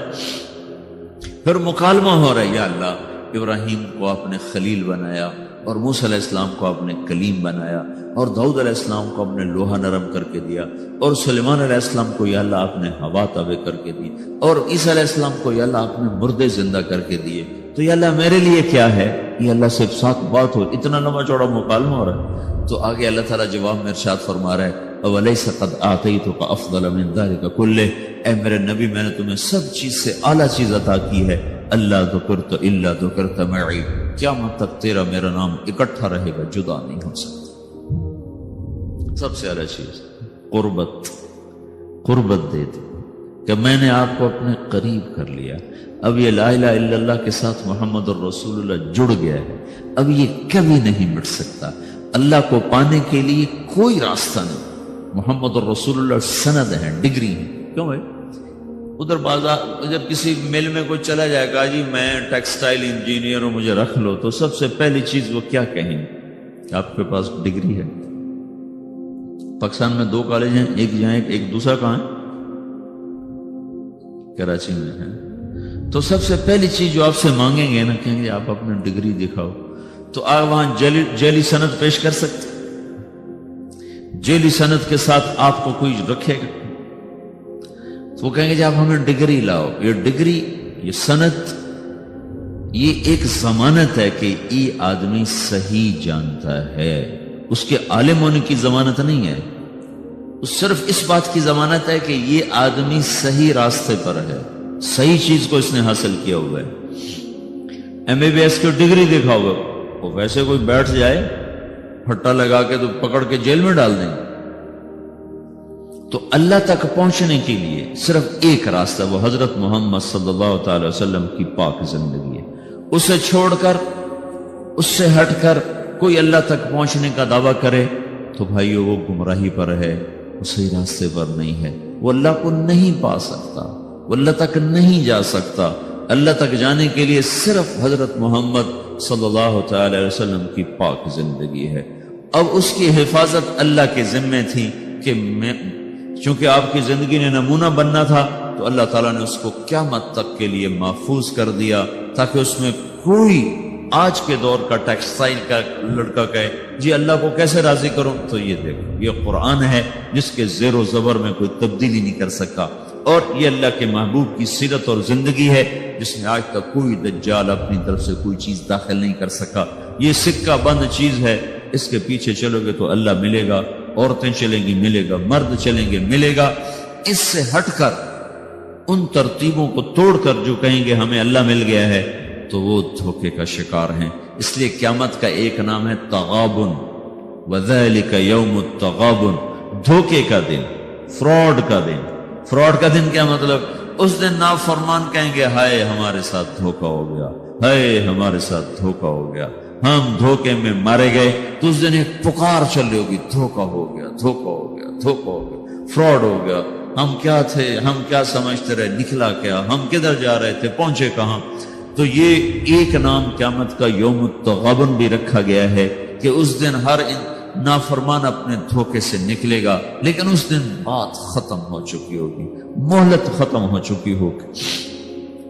پھر مکالمہ ہو رہا ہے، یا اللہ ابراہیم کو آپ نے خلیل بنایا، اور موسیٰ علیہ السلام کو آپ نے کلیم بنایا، اور داؤد علیہ السلام کو آپ نے لوہا نرم کر کے دیا، اور سلیمان علیہ السلام کو یا اللہ آپ نے ہوا تابع کر کے دی، اور عیسیٰ علیہ السلام کو یا اللہ آپ نے مردے زندہ کر کے دیے. تو یا اللہ میرے لیے کیا ہے؟ یہ اللہ سے ساتھ بات ہو، اتنا لمبا چوڑا مکالمہ ہو رہا ہے. تو آگے اللہ تعالیٰ جواب میں ارشاد فرما رہا ہے، اَوَلَيْسَ قَدْ آتَيْتُكَ أَفْضَلَ مِنْ ذَلِكَ كُلِّهِ، اے میرے نبی میں نے تمہیں سب چیز سے اعلیٰ چیز عطا کی ہے. اللہ ذکرت الا ذکرت معی، قیامت تک تیرا میرا نام اکٹھا رہے گا، جدا نہیں ہو سکتا. سب سے اعلیٰ چیز قربت دے دی کہ میں نے آپ کو اپنے قریب کر لیا. اب یہ لا الہ الا اللہ کے ساتھ محمد الرسول اللہ جڑ گیا ہے، اب یہ کبھی نہیں مٹ سکتا. اللہ کو پانے کے لیے کوئی راستہ نہیں. محمد الرسول اللہ سند ہے، ڈگری ہے. کیوں بھائی؟ ادھر بازار جب کسی مل میں کوئی چلا جائے گا، جی میں ٹیکسٹائل انجینئر ہوں مجھے رکھ لو، تو سب سے پہلی چیز وہ کیا کہیں کہ آپ کے پاس ڈگری ہے. پاکستان میں 2 کالج ہیں، ایک یہاں ایک دوسرا کہاں ہے؟ کراچی میں ہے. تو سب سے پہلی چیز جو آپ سے مانگیں گے نا، کہیں گے آپ اپنا ڈگری دکھاؤ. تو آپ وہاں جیلی سند پیش کر سکتے؟ جیلی سند کے ساتھ آپ کو کوئی رکھے گا؟ تو وہ کہیں گے جی آپ ہمیں ڈگری لاؤ. یہ ڈگری، یہ سند، یہ ایک ضمانت ہے کہ یہ آدمی صحیح جانتا ہے. اس کے عالم ہونے کی ضمانت نہیں ہے، صرف اس بات کی ضمانت ہے کہ یہ آدمی صحیح راستے پر ہے، صحیح چیز کو اس نے حاصل کیا ہوا ہے. MBBS کی ڈگری دکھاؤ گا، وہ ویسے کوئی بیٹھ جائے پھٹا لگا کے تو پکڑ کے جیل میں ڈال دیں. تو اللہ تک پہنچنے کے لیے صرف ایک راستہ، وہ حضرت محمد صلی اللہ تعالی وسلم کی پاک زندگی ہے. اسے چھوڑ کر، اس سے ہٹ کر کوئی اللہ تک پہنچنے کا دعویٰ کرے تو بھائیو وہ گمراہی پر ہے، وہ صحیح راستے پر نہیں ہے. وہ اللہ کو نہیں پا سکتا، وہ اللہ تک نہیں جا سکتا. اللہ تک جانے کے لیے صرف حضرت محمد صلی اللہ تعالی وسلم کی پاک زندگی ہے. اب اس کی حفاظت اللہ کے ذمے تھی کہ چونکہ آپ کی زندگی نے نمونہ بننا تھا، تو اللہ تعالیٰ نے اس کو قیامت تک کے لیے محفوظ کر دیا، تاکہ اس میں کوئی آج کے دور کا ٹیکسٹائل کا لڑکا کہے جی اللہ کو کیسے راضی کروں. تو یہ دیکھو، یہ قرآن ہے جس کے زیر و زبر میں کوئی تبدیلی نہیں کر سکا، اور یہ اللہ کے محبوب کی سیرت اور زندگی ہے جس میں آج تک کوئی دجال اپنی طرف سے کوئی چیز داخل نہیں کر سکا. یہ سکہ بند چیز ہے، اس کے پیچھے چلو گے تو اللہ ملے گا، عورتیں چلیں گی ملے گا، مرد چلیں گے ملے گا. اس سے ہٹ کر، ان ترتیبوں کو توڑ کر جو کہیں گے ہمیں اللہ مل گیا ہے، تو وہ دھوکے کا شکار ہیں. اس لیے قیامت کا ایک نام ہے تغابن، وذالک یوم التغابن، دھوکے کا دن، فراڈ کا دن. فراڈ کا دن کیا مطلب؟ اس دن نافرمان کہیں گے ہائے ہمارے ساتھ دھوکا ہو گیا، ہائے ہمارے ساتھ دھوکا ہو گیا، ہم دھوکے میں مارے گئے. تو اس دن ایک پکار چل رہی ہوگی، دھوکا ہو گیا، دھوکا ہو گیا، دھوکا ہو گیا، فراڈ ہو گیا. ہم کیا تھے، ہم کیا سمجھتے رہے، نکلا کیا، ہم کدھر جا رہے تھے، پہنچے کہاں. تو یہ ایک نام قیامت کا یوم التغابن بھی رکھا گیا ہے کہ اس دن ہر نافرمان اپنے دھوکے سے نکلے گا، لیکن اس دن بات ختم ہو چکی ہوگی، مہلت ختم ہو چکی ہوگی.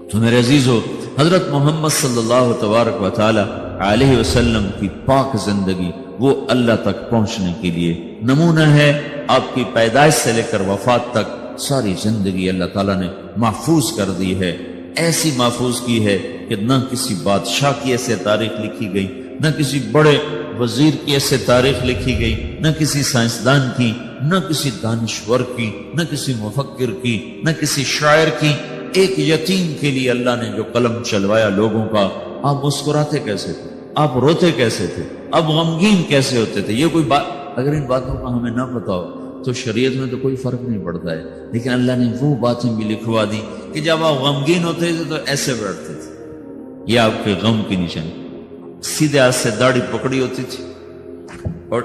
تو میرے عزیزو، حضرت محمد صلی اللہ تبارک و تعالی علیہ وسلم کی پاک زندگی وہ اللہ تک پہنچنے کے لیے نمونہ ہے. آپ کی پیدائش سے لے کر وفات تک ساری زندگی اللہ تعالیٰ نے محفوظ کر دی ہے. ایسی محفوظ کی ہے کہ نہ کسی بادشاہ کی ایسے تاریخ لکھی گئی، نہ کسی بڑے وزیر کی ایسے تاریخ لکھی گئی، نہ کسی سائنسدان کی، نہ کسی دانشور کی، نہ کسی مفکر کی، نہ کسی شاعر کی. ایک یتیم کے لیے اللہ نے جو قلم چلوایا لوگوں کا، آپ مسکراتے کیسے تھے، آپ روتے کیسے تھے، آپ غمگین کیسے ہوتے تھے. یہ کوئی بات اگر ان باتوں کا ہمیں نہ پتا ہو تو شریعت میں تو کوئی فرق نہیں پڑتا ہے، لیکن اللہ نے وہ باتیں بھی لکھوا دی کہ جب آپ غمگین ہوتے تھے تو ایسے بیٹھتے تھے. یہ آپ کے غم کی نشانی. سیدھے ہاتھ سے داڑھی پکڑی ہوتی تھی اور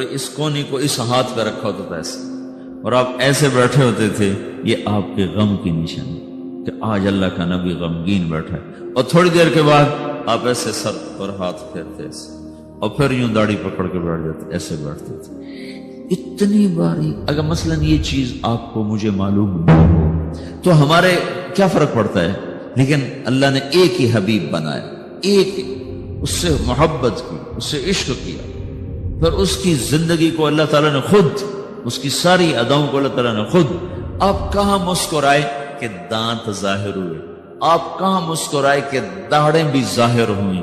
اس کونی کو اس ہاتھ پہ رکھا ہوتا تھا ایسے، اور آپ ایسے بیٹھے ہوتے تھے. یہ آپ کے غم کی نشانی. کہ آج اللہ کا نبی غمگین بیٹھا ہے، اور تھوڑی دیر کے بعد آپ ایسے سر پر ہاتھ پھیرتے ایسے، اور پھر یوں داڑھی پکڑ کے بیٹھ جاتے، ایسے بیٹھتے تھے۔ اتنی باری اگر مثلا یہ چیز آپ کو مجھے معلوم نہ ہو تو ہمارے کیا فرق پڑتا ہے، لیکن اللہ نے ایک ہی حبیب بنایا، ایک ہی، اس سے محبت کی، اس سے عشق کیا، پھر اس کی زندگی کو اللہ تعالیٰ نے خود، اس کی ساری اداؤں کو اللہ تعالیٰ نے خود، آپ کہاں مسکرائے کہ دانت ظاہر ہوئے، آپ کہاں مسکرائے کہ داڑھیں بھی ظاہر ہوئیں،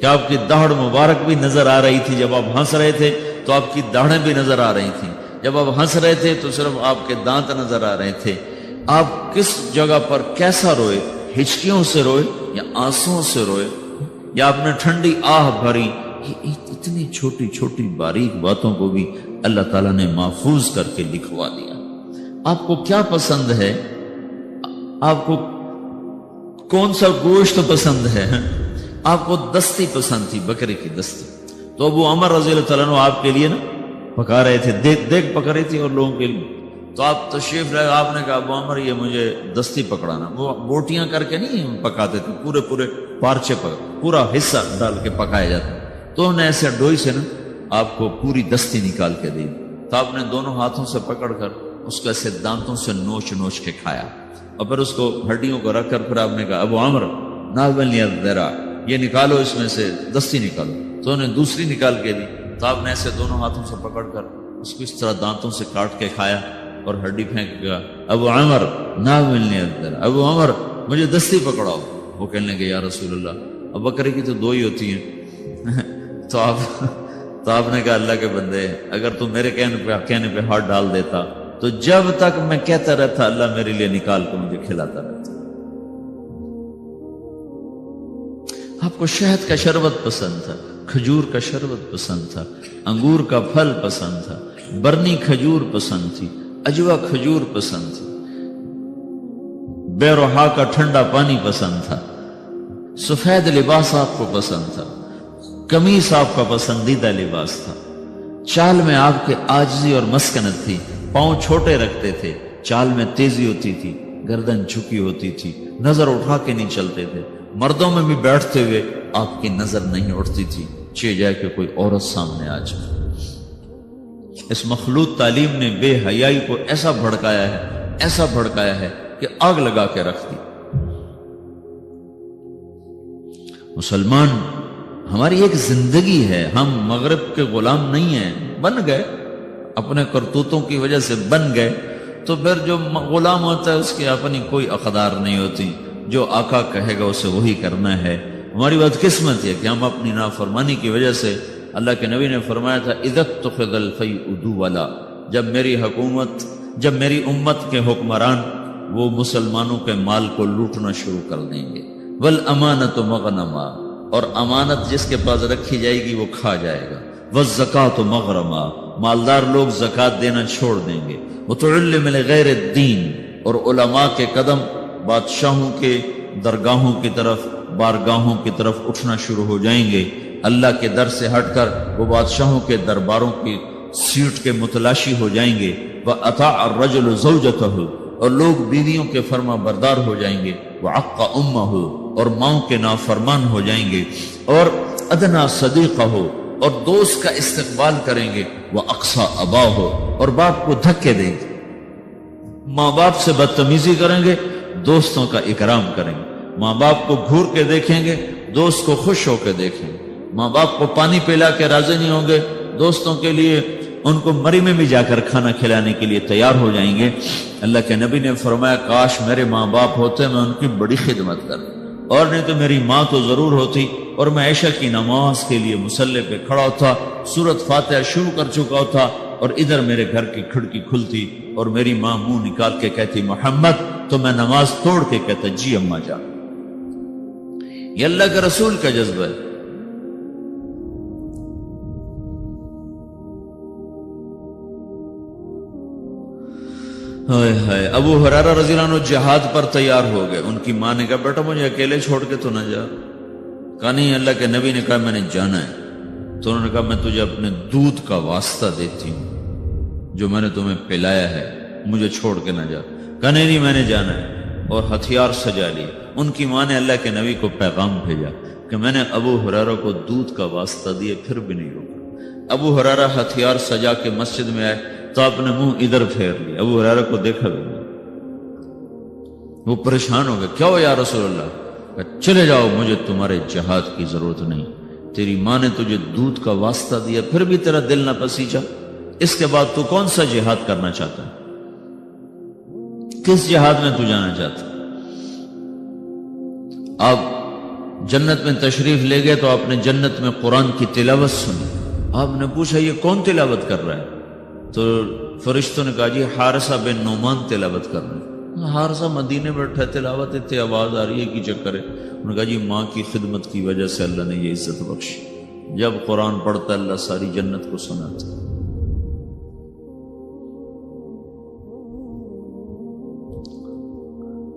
کہ آپ کی داڑھ مبارک بھی نظر آ رہی تھی، جب آپ ہنس رہے تھے تو آپ کی داڑھیں بھی نظر آ رہی تھیں، جب آپ ہنس رہے تھے تو صرف آپ کے دانت نظر آ رہے تھے۔ آپ کس جگہ پر کیسا روئے، ہچکیوں سے روئے یا آنسوؤں سے روئے، یا آپ نے ٹھنڈی آہ بھری، یہ اتنی چھوٹی چھوٹی باریک باتوں کو بھی اللہ تعالیٰ نے محفوظ کر کے لکھوا دیا۔ آپ کو کیا پسند ہے، آپ کو کون سا گوشت پسند ہے؟ آپ کو دستی پسند تھی، بکرے کی دستی، تو ابو عمر رضی اللہ تعالیٰ عنہ آپ کے لیے نا پکا رہے تھے، دیکھ پکا رہی تھی اور لوگوں کے لیے، تو آپ تشریف لائے، آپ نے کہا ابو عمر یہ مجھے دستی پکڑانا، وہ بوٹیاں کر کے نہیں پکاتے تھے، پورے پارچے پر پورا حصہ ڈال کے پکائے جاتے، تو انہوں نے ایسے ڈوئی سے نا آپ کو پوری دستی نکال کے دی، تو آپ نے دونوں ہاتھوں سے پکڑ کر اس کو ایسے دانتوں سے نوچ کے کھایا، اور پھر اس کو ہڈیوں کو رکھ کر پھر آپ نے کہا ابو عمر ناولنی الذرا، یہ نکالو اس میں سے دستی نکالو، تو انہوں نے دوسری نکال کے دی، تو آپ نے ایسے دونوں ہاتھوں سے پکڑ کر اس کو اس طرح دانتوں سے کاٹ کے کھایا اور ہڈی پھینک گیا، ابو عمر ناولنی الذرا، ابو عمر مجھے دستی پکڑاؤ۔ وہ کہنے لگے یا رسول اللہ اب بکرے کی تو دو ہی ہوتی ہیں تو آپ نے کہا اللہ کے بندے، اگر تو میرے کہنے پہ ہاتھ ڈال دیتا تو جب تک میں کہتا رہتا اللہ میرے لیے نکال کے مجھے کھلاتا رہتا۔ آپ کو شہد کا شربت پسند تھا، کھجور کا شربت پسند تھا، انگور کا پھل پسند تھا، برنی کھجور پسند تھی، اجوا کھجور پسند تھی، بے روحا کا ٹھنڈا پانی پسند تھا، سفید لباس آپ کو پسند تھا، قمیص آپ کا پسندیدہ لباس تھا، چال میں آپ کے عاجزی اور مسکنت تھی، پاؤں چھوٹے رکھتے تھے، چال میں تیزی ہوتی تھی، گردن جھکی ہوتی تھی، نظر اٹھا کے نہیں چلتے تھے، مردوں میں بھی بیٹھتے ہوئے آپ کی نظر نہیں اٹھتی تھی، چاہے جائے کہ کوئی عورت سامنے آ جائے۔ اس مخلوط تعلیم نے بے حیائی کو ایسا بھڑکایا ہے کہ آگ لگا کے رکھ دی۔ مسلمان ہماری ایک زندگی ہے، ہم مغرب کے غلام نہیں ہیں، بن گئے اپنے کرتوتوں کی وجہ سے بن گئے، تو پھر جو غلام ہوتا ہے اس کی اپنی کوئی اقدار نہیں ہوتی، جو آقا کہے گا اسے وہی کرنا ہے۔ ہماری بدقسمت ہے کہ ہم اپنی نافرمانی کی وجہ سے، اللہ کے نبی نے فرمایا تھا اذا اتخذ الفیء دولا، جب میری امت کے حکمران وہ مسلمانوں کے مال کو لوٹنا شروع کر دیں گے، والامانۃ مغنما، اور امانت جس کے پاس رکھی جائے گی وہ کھا جائے گا، والزکاۃ مغرما، مالدار لوگ زکوٰۃ دینا چھوڑ دیں گے، وتعلم لغیر الدین، اور علماء کے قدم بادشاہوں کے درگاہوں کی طرف، بارگاہوں کی طرف اٹھنا شروع ہو جائیں گے، اللہ کے در سے ہٹ کر وہ بادشاہوں کے درباروں کی سیٹ کے متلاشی ہو جائیں گے، وَأَطَاعَ الرَّجُلُ زَوْجَتَهُ، اور لوگ بیویوں کے فرما بردار ہو جائیں گے، وَعَقَّ أُمَّهُ، اور ماؤں کے نافرمان ہو جائیں گے، اور أَدْنَى صَدِيقَهُ، اور دوست کا استقبال کریں گے، وَأَقْصَى أَبَاهُ، اور باپ کو دھکے دیں گے، ماں باپ سے بدتمیزی کریں گے، دوستوں کا اکرام کریں گے، ماں باپ کو گھور کے دیکھیں گے، دوست کو خوش ہو کے دیکھیں گے، ماں باپ کو پانی پلا کے راضی نہیں ہوں گے، دوستوں کے لیے ان کو مری میں بھی جا کر کھانا کھلانے کے لیے تیار ہو جائیں گے۔ اللہ کے نبی نے فرمایا کاش میرے ماں باپ ہوتے میں ان کی بڑی خدمت کرتا، اور نہیں تو میری ماں تو ضرور ہوتی، اور میں عشاء کی نماز کے لیے مصلی پہ کھڑا ہوتا، سورۃ فاتحہ شروع کر چکا ہوتا، اور ادھر میرے گھر کی کھڑکی کھلتی اور میری ماں منہ نکال کے کہتی محمد، تو میں نماز توڑ کے کہتا جی اماں جان۔ یہ اللہ کے رسول کا جذبہ ہے۔ ابو ہریرہ رضی اللہ عنہ جہاد پر تیار ہو گئے، ان کی ماں نے کہا بیٹا مجھے اکیلے چھوڑ کے تو نہ جا، کہا نہیں، اللہ کے نبی نے کہا میں نے جانا ہے، تو انہوں نے کہا میں تجھے اپنے دودھ کا واسطہ دیتی ہوں جو میں نے تمہیں پلایا ہے، مجھے چھوڑ کے نہ جا۔ کہا نہیں میں نے جانا ہے، اور ہتھیار سجا لیے۔ ان کی ماں نے اللہ کے نبی کو پیغام بھیجا کہ میں نے ابو ہریرہ کو دودھ کا واسطہ دیے پھر بھی نہیں روکا۔ ابو ہریرہ ہتھیار سجا کے مسجد میں آئے تو آپ نے منہ ادھر پھیر لیا، ابو ہریرہ کو دیکھا بھی نہیں۔ وہ پریشان ہو گئے، کیا ہو یا رسول اللہ؟ کہا چلے جاؤ، مجھے تمہارے جہاد کی ضرورت نہیں، تیری ماں نے تجھے دودھ کا واسطہ دیا پھر بھی تیرا دل نہ پسیجا، اس کے بعد تو کون سا جہاد کرنا چاہتا ہے؟ کس جہاد میں تو جانا چاہتا؟ آپ جنت میں تشریف لے گئے تو آپ نے جنت میں قرآن کی تلاوت سنی۔ آپ نے پوچھا یہ کون تلاوت کر رہا ہے؟ تو فرشتوں نے کہا جی حارثہ بن نعمان تلاوت کر رہے ہیں۔ حارثہ مدینے میں بیٹھا تلاوت اتنی آواز آ رہی ہے کی چکر ہے؟ انہوں نے کہا جی ماں کی خدمت کی وجہ سے اللہ نے یہ عزت بخشی، جب قرآن پڑھتا اللہ ساری جنت کو سناتا۔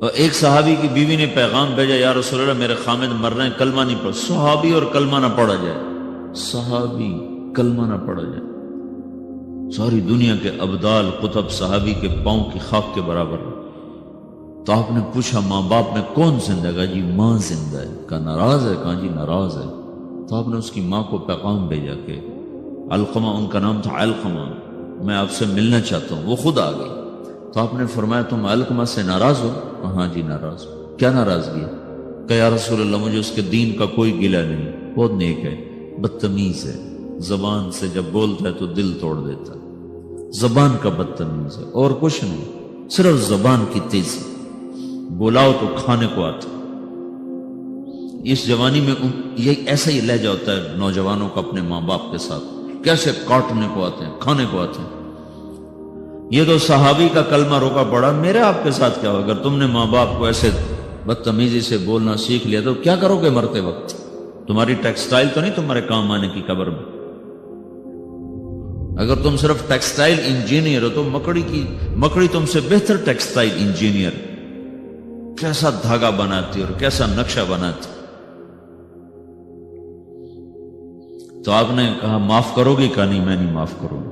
اور ایک صحابی کی بیوی نے پیغام بھیجا، یا رسول اللہ میرے خامد مر رہے ہیں، کلمہ نہیں پڑھ۔ صحابی اور کلمہ نہ پڑھا جائے، صحابی کلمہ نہ پڑھا جائے، ساری دنیا کے ابدال قطب صحابی کے پاؤں کی خاک کے برابر۔ تو آپ نے پوچھا ماں باپ میں کون زندہ؟ کہا جی ماں زندہ ہے۔ کہا ناراض ہے؟ کہا جی ناراض ہے۔ تو آپ نے اس کی ماں کو پیغام بھیجا کہ علقمہ، ان کا نام تھا علقمہ، میں آپ سے ملنا چاہتا ہوں۔ وہ خود آ گئی۔ تو آپ نے فرمایا تم علقمہ سے ناراض ہو؟ ہاں جی ناراض ہو۔ کیا ناراضگی ہے؟ کہ یا رسول اللہ مجھے اس کے دین کا کوئی گلہ نہیں، بہت نیک ہے، بدتمیز ہے، زبان سے جب بولتا ہے تو دل توڑ دیتا ہے، زبان کا بدتمیز ہے اور کچھ نہیں، صرف زبان کی تیزی، بولاؤ تو کھانے کو آتا۔ اس جوانی میں یہ ایسا ہی لہجہ ہوتا ہے نوجوانوں کا اپنے ماں باپ کے ساتھ، کیسے کاٹنے کو آتے ہیں، کھانے کو آتے ہیں۔ یہ تو صحابی کا کلمہ روکا پڑا، میرے آپ کے ساتھ کیا ہو؟ اگر تم نے ماں باپ کو ایسے بدتمیزی سے بولنا سیکھ لیا تو کیا کرو گے مرتے وقت؟ تمہاری ٹیکسٹائل تو نہیں تمہارے کام آنے کی قبر میں؟ اگر تم صرف ٹیکسٹائل انجینئر ہو تو مکڑی تم سے بہتر ٹیکسٹائل انجینئر، کیسا دھاگا بناتی اور کیسا نقشہ بناتی۔ تو آپ نے کہا معاف کرو گی؟ کہا نہیں میں نہیں معاف کروں گا۔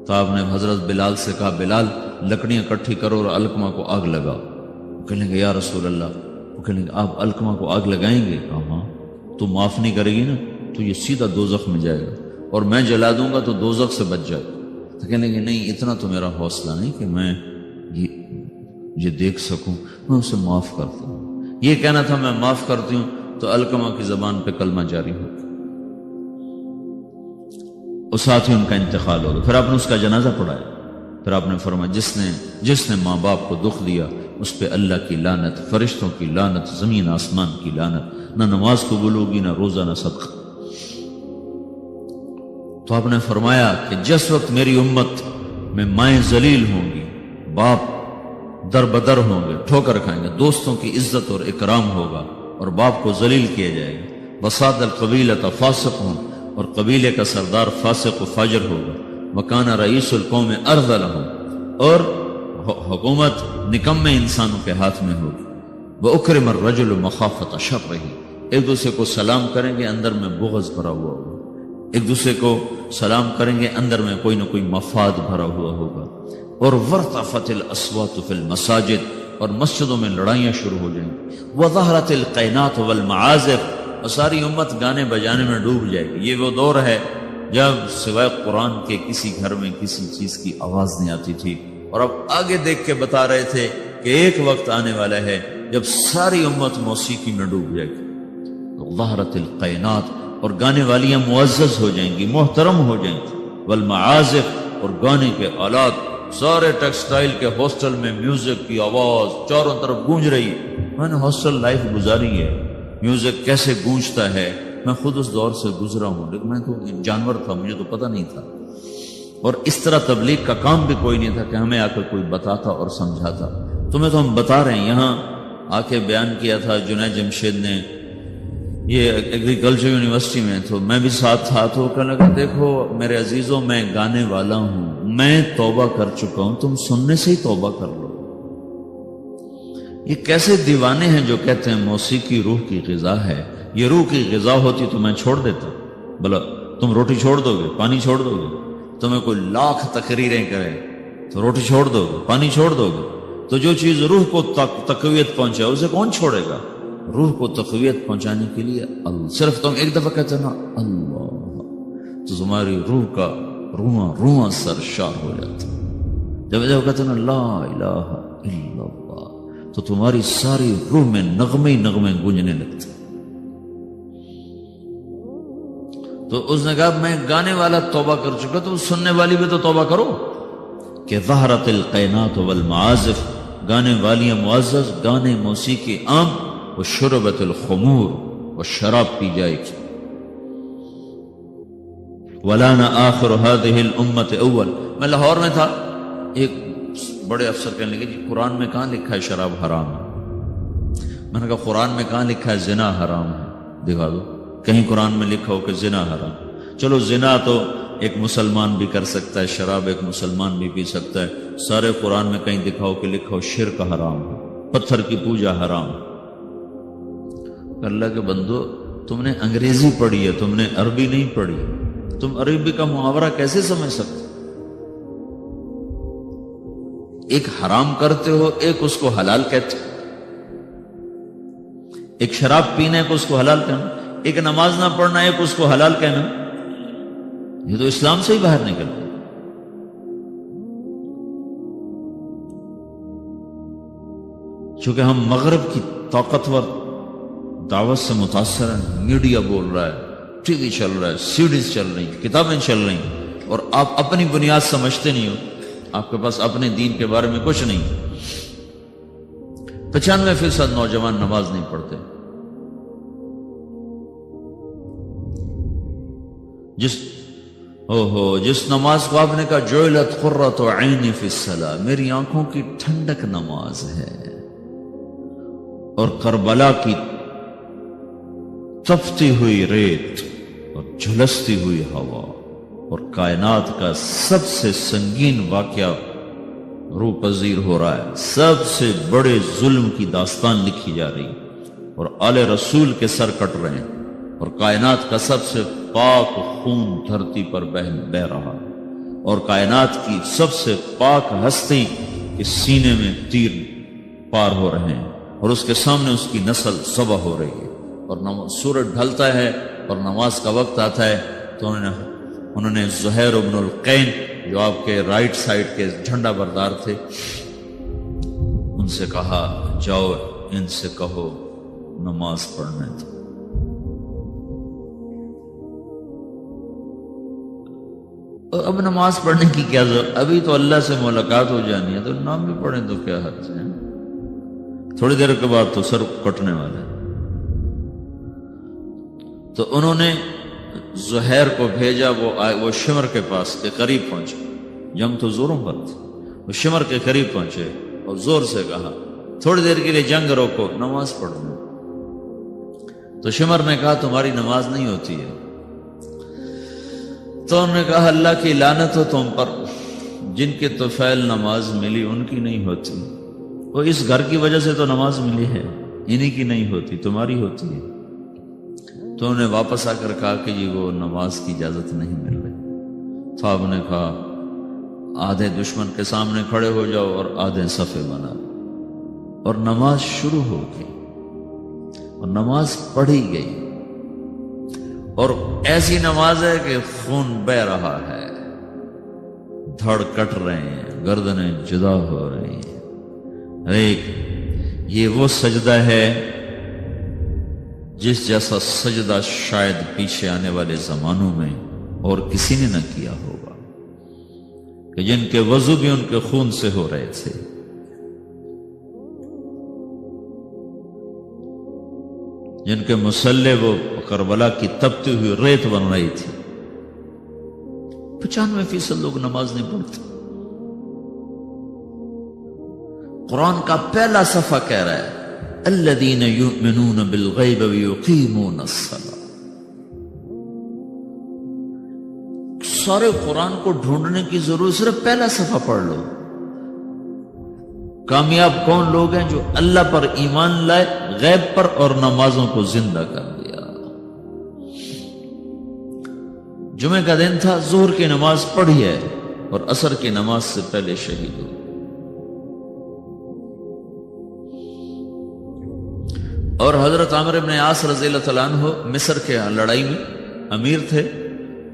تو آپ نے حضرت بلال سے کہا بلال لکڑیاں اکٹھی کرو اور علقمہ کو آگ لگاؤ۔ وہ کہنے گے یا رسول اللہ، وہ کہنے گے آپ علقمہ کو آگ لگائیں گے؟ کہا ہاں۔ تو معاف نہیں کرے گی نا تو یہ سیدھا دوزخ میں جائے گا، اور میں جلا دوں گا تو دوزخ سے بچ جائے گا۔ تو کہنے گے نہیں اتنا تو میرا حوصلہ نہیں کہ میں یہ دیکھ سکوں، میں اسے معاف کرتا ہوں۔ یہ کہنا تھا میں معاف کرتی ہوں تو علقمہ کی زبان پہ کلمہ جاری ہو گیا، اور ساتھ ہی ان کا انتقال ہو گیا۔ پھر آپ نے اس کا جنازہ پڑھایا۔ پھر آپ نے فرمایا جس نے ماں باپ کو دکھ دیا اس پہ اللہ کی لعنت، فرشتوں کی لعنت، زمین آسمان کی لعنت، نہ نماز قبول ہوگی، نہ روزہ، نہ صدقہ۔ تو آپ نے فرمایا کہ جس وقت میری امت میں مائیں ذلیل ہوں گی، باپ در بدر ہوں گے، ٹھوکر کھائیں گے، دوستوں کی عزت اور اکرام ہوگا اور باپ کو ذلیل کیا جائے گا، وساد القبیلۃ فاسق ہوں، اور قبیلے کا سردار فاسق و فاجر ہوگا، وکان رئیس القوم ارذلہم، اور حکومت نکمے انسانوں کے ہاتھ میں ہوگی، وَأُكْرِمَ الرَّجُلُ مَخَافَةَ شَرِّهِ، ایک دوسرے کو سلام کریں گے اندر میں بغض بھرا ہوا ہوگا، ایک دوسرے کو سلام کریں گے اندر میں کوئی نہ کوئی مفاد بھرا ہوا ہوگا، اور وَارْتَفَتِ الْأَصْوَاتُ فِي الْمَسَاجِدِ، اور مسجدوں میں لڑائیاں شروع ہو جائیں گی، وَظَهَرَتِ الْقَيْنَاتُ وَالْمَعَازِفُ، اور ساری امت گانے بجانے میں ڈوب جائے گی۔ یہ وہ دور ہے جب سوائے قرآن کے کسی گھر میں کسی چیز کی آواز نہیں آتی تھی، اور اب آگے دیکھ کے بتا رہے تھے کہ ایک وقت آنے والا ہے جب ساری امت موسیقی میں ڈوب جائے گی۔ ظہرت القینات، اور گانے والیاں معزز ہو جائیں گی، محترم ہو جائیں گی، والمعازف، اور گانے کے آلات، سارے ٹیکسٹائل کے ہاسٹل میں میوزک کی آواز چاروں طرف گونج رہی ہے۔ میں نے ہاسٹل لائف گزاری ہے، میوزک کیسے گونجتا ہے، میں خود اس دور سے گزرا ہوں، لیکن میں تو جانور تھا، مجھے تو پتہ نہیں تھا، اور اس طرح تبلیغ کا کام بھی کوئی نہیں تھا کہ ہمیں آ کر کوئی بتاتا اور سمجھاتا۔ تمہیں تو ہم بتا رہے ہیں، یہاں آ کے بیان کیا تھا جنید جمشید نے، یہ ایگریکلچر یونیورسٹی میں، تو میں بھی ساتھ تھا، تو کہنے لگا دیکھو میرے عزیزوں میں گانے والا ہوں، میں توبہ کر چکا ہوں، تم سننے سے ہی توبہ کر لو۔ یہ کیسے دیوانے ہیں جو کہتے ہیں موسیقی روح کی غذا ہے، یہ روح کی غذا ہوتی تو میں چھوڑ دیتا، بلا تم روٹی چھوڑ دو گے، پانی چھوڑ دو گے، تمہیں کوئی لاکھ تقریریں کرے تو روٹی چھوڑ دو گے، پانی چھوڑ دو گے، تو جو چیز روح کو تقویت پہنچائے اسے کون چھوڑے گا؟ روح کو تقویت پہنچانے کے لیے صرف تم ایک دفعہ کہتے نا اللہ، تو تمہاری روح کا رواں رواں سرشار ہو جاتا. جب کہتے نا لا الہ الا اللہ، تو تمہاری ساری روح میں نغمے نغمے گونجنے لگتے. تو اس نے کہا میں گانے والا توبہ کر چکا، تو سننے والی بھی تو توبہ کرو. کہ ظہرت القینات والمعازف، گانے والیاں معزز، گانے موسیقی عام، وشربت الخمور، و شراب پی جائے گی. ولانا آخر هذه الامت اول. میں لاہور میں تھا، ایک بڑے افسر کہنے لگے جی قرآن میں کہاں لکھا ہے شراب حرام ہے؟ میں نے کہا قرآن میں کہاں لکھا ہے زنا حرام ہے؟ دکھا دو کہیں قرآن میں لکھا ہو کہ زنا حرام. چلو زنا تو ایک مسلمان بھی کر سکتا ہے، شراب ایک مسلمان بھی پی سکتا ہے. سارے قرآن میں کہیں دکھاؤ کہ لکھا ہو شرک حرام ہے، پتھر کی پوجا حرام. اللہ کے بندو، تم نے انگریزی پڑھی ہے، تم نے عربی نہیں پڑھی. تم عربی کا محاورہ کیسے سمجھ سکتے؟ ایک حرام کرتے ہو، ایک اس کو حلال کہتے ہو. ایک شراب پینے کو اس کو حلال کہنا، ایک نماز نہ پڑھنا ایک اس کو حلال کہنا. یہ تو اسلام سے ہی باہر نکل گیا. چونکہ ہم مغرب کی طاقتور دعوت سے متاثر ہیں. میڈیا بول رہا ہے، ٹی وی چل رہا ہے، سیڈیز چل رہی ہیں، کتابیں چل رہی ہیں، اور آپ اپنی بنیاد سمجھتے نہیں ہو. آپ کے پاس اپنے دین کے بارے میں کچھ نہیں. 95% نوجوان نماز نہیں پڑھتے. جس نماز کو آپ نے کہا جعلت قرۃ عینی فی الصلاۃ، میری آنکھوں کی ٹھنڈک نماز ہے، اور کربلا کی تپتی ہوئی ریت اور جھلستی ہوئی ہوا اور کائنات کا سب سے سنگین واقعہ روح پذیر ہو رہا ہے. سب سے بڑے ظلم کی داستان لکھی جا رہی، اور آل رسول کے سر کٹ رہے ہیں، اور کائنات کا سب سے پاک خون دھرتی پر بہ رہا، اور کائنات کی سب سے پاک ہستی کے سینے میں تیر پار ہو رہے ہیں، اور اس کے سامنے اس کی نسل ذبح ہو رہی ہے. اور سورج ڈھلتا ہے اور نماز کا وقت آتا ہے، تو انہوں نے زہیر بن القین جو آپ کے رائٹ سائڈ کے جھنڈا بردار تھے، ان سے کہا جاؤ ان سے کہو نماز پڑھنے دو. اب نماز پڑھنے کی کیا ضرورت؟ ابھی تو اللہ سے ملاقات ہو جانی ہے، تو نام بھی پڑھیں تو کیا حرج ہے؟ تھوڑی دیر کے بعد تو سر کٹنے والا ہے. تو انہوں نے زہیر کو بھیجا، وہ شمر کے پاس کے قریب پہنچے. جنگ تو زوروں پر تھی. وہ شمر کے قریب پہنچے اور زور سے کہا تھوڑی دیر کے لیے جنگ روکو، نماز پڑھنا. تو شمر نے کہا تمہاری نماز نہیں ہوتی ہے. تو انہوں نے کہا اللہ کی لعنت ہو تم پر، جن کے طفیل نماز ملی ان کی نہیں ہوتی. وہ اس گھر کی وجہ سے تو نماز ملی ہے، انہی کی نہیں ہوتی، تمہاری ہوتی ہے. تو انہوں نے واپس آ کر کہا کہ جی وہ نماز کی اجازت نہیں مل رہی. تو آپ نے کہا آدھے دشمن کے سامنے کھڑے ہو جاؤ اور آدھے صفے بنا. اور نماز شروع ہو گئی اور نماز پڑھی گئی، اور ایسی نماز ہے کہ خون بہ رہا ہے، دھڑ کٹ رہے ہیں، گردنیں جدا ہو رہی ہیں. یہ وہ سجدہ ہے جس جیسا سجدہ شاید پیچھے آنے والے زمانوں میں اور کسی نے نہ کیا ہوگا، کہ جن کے وضو بھی ان کے خون سے ہو رہے تھے. جن کے مصلے وہ کربلا کی تپتی ہوئی ریت بن رہی تھی. 95% لوگ نماز نہیں پڑھتے. قرآن کا پہلا صفحہ کہہ رہا ہے الذین یؤمنون بالغیب ویقیمون الصلاۃ. سارے قرآن کو ڈھونڈنے کی ضرورت، صرف پہلا صفحہ پڑھ لو. کامیاب کون لوگ ہیں؟ جو اللہ پر ایمان لائے، غیب پر، اور نمازوں کو زندہ کر دیا. جمعہ کا دن تھا، ظہر کی نماز پڑھی ہے اور عصر کی نماز سے پہلے شہید ہوئی. اور حضرت عمرو ابن عاص رضی اللہ تعالیٰ عنہ مصر کے لڑائی میں امیر تھے،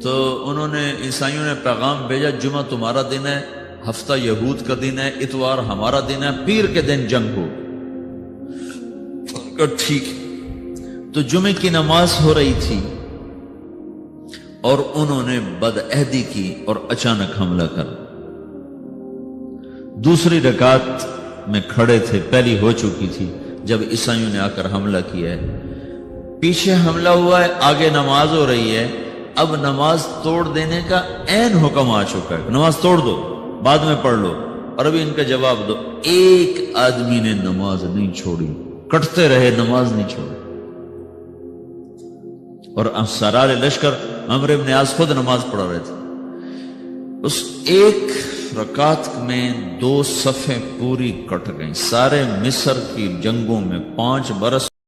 تو انہوں نے عیسائیوں نے پیغام بھیجا جمعہ تمہارا دن ہے، ہفتہ یہود کا دن ہے، اتوار ہمارا دن ہے، پیر کے دن جنگ ہو۔ ٹھیک۔ تو جمعے کی نماز ہو رہی تھی اور انہوں نے بدعہدی کی اور اچانک حملہ کر، دوسری رکعت میں کھڑے تھے، پہلی ہو چکی تھی جب عیسائیوں نے آ کر حملہ کیا ہے، پیچھے حملہ ہوا ہے، آگے نماز ہو رہی ہے، اب نماز توڑ دینے کا عین حکم آ چکا ہے، نماز توڑ دو بعد میں پڑھ لو، اور ابھی ان کا جواب دو۔ ایک آدمی نے نماز نہیں چھوڑی، کٹتے رہے، نماز نہیں چھوڑی، اور سرار لشکر عمرو بن عاص خود نماز پڑھا رہے تھے۔ اس ایک رکعت میں 2 صفیں پوری کٹ گئیں۔ سارے مصر کی جنگوں میں 5 برس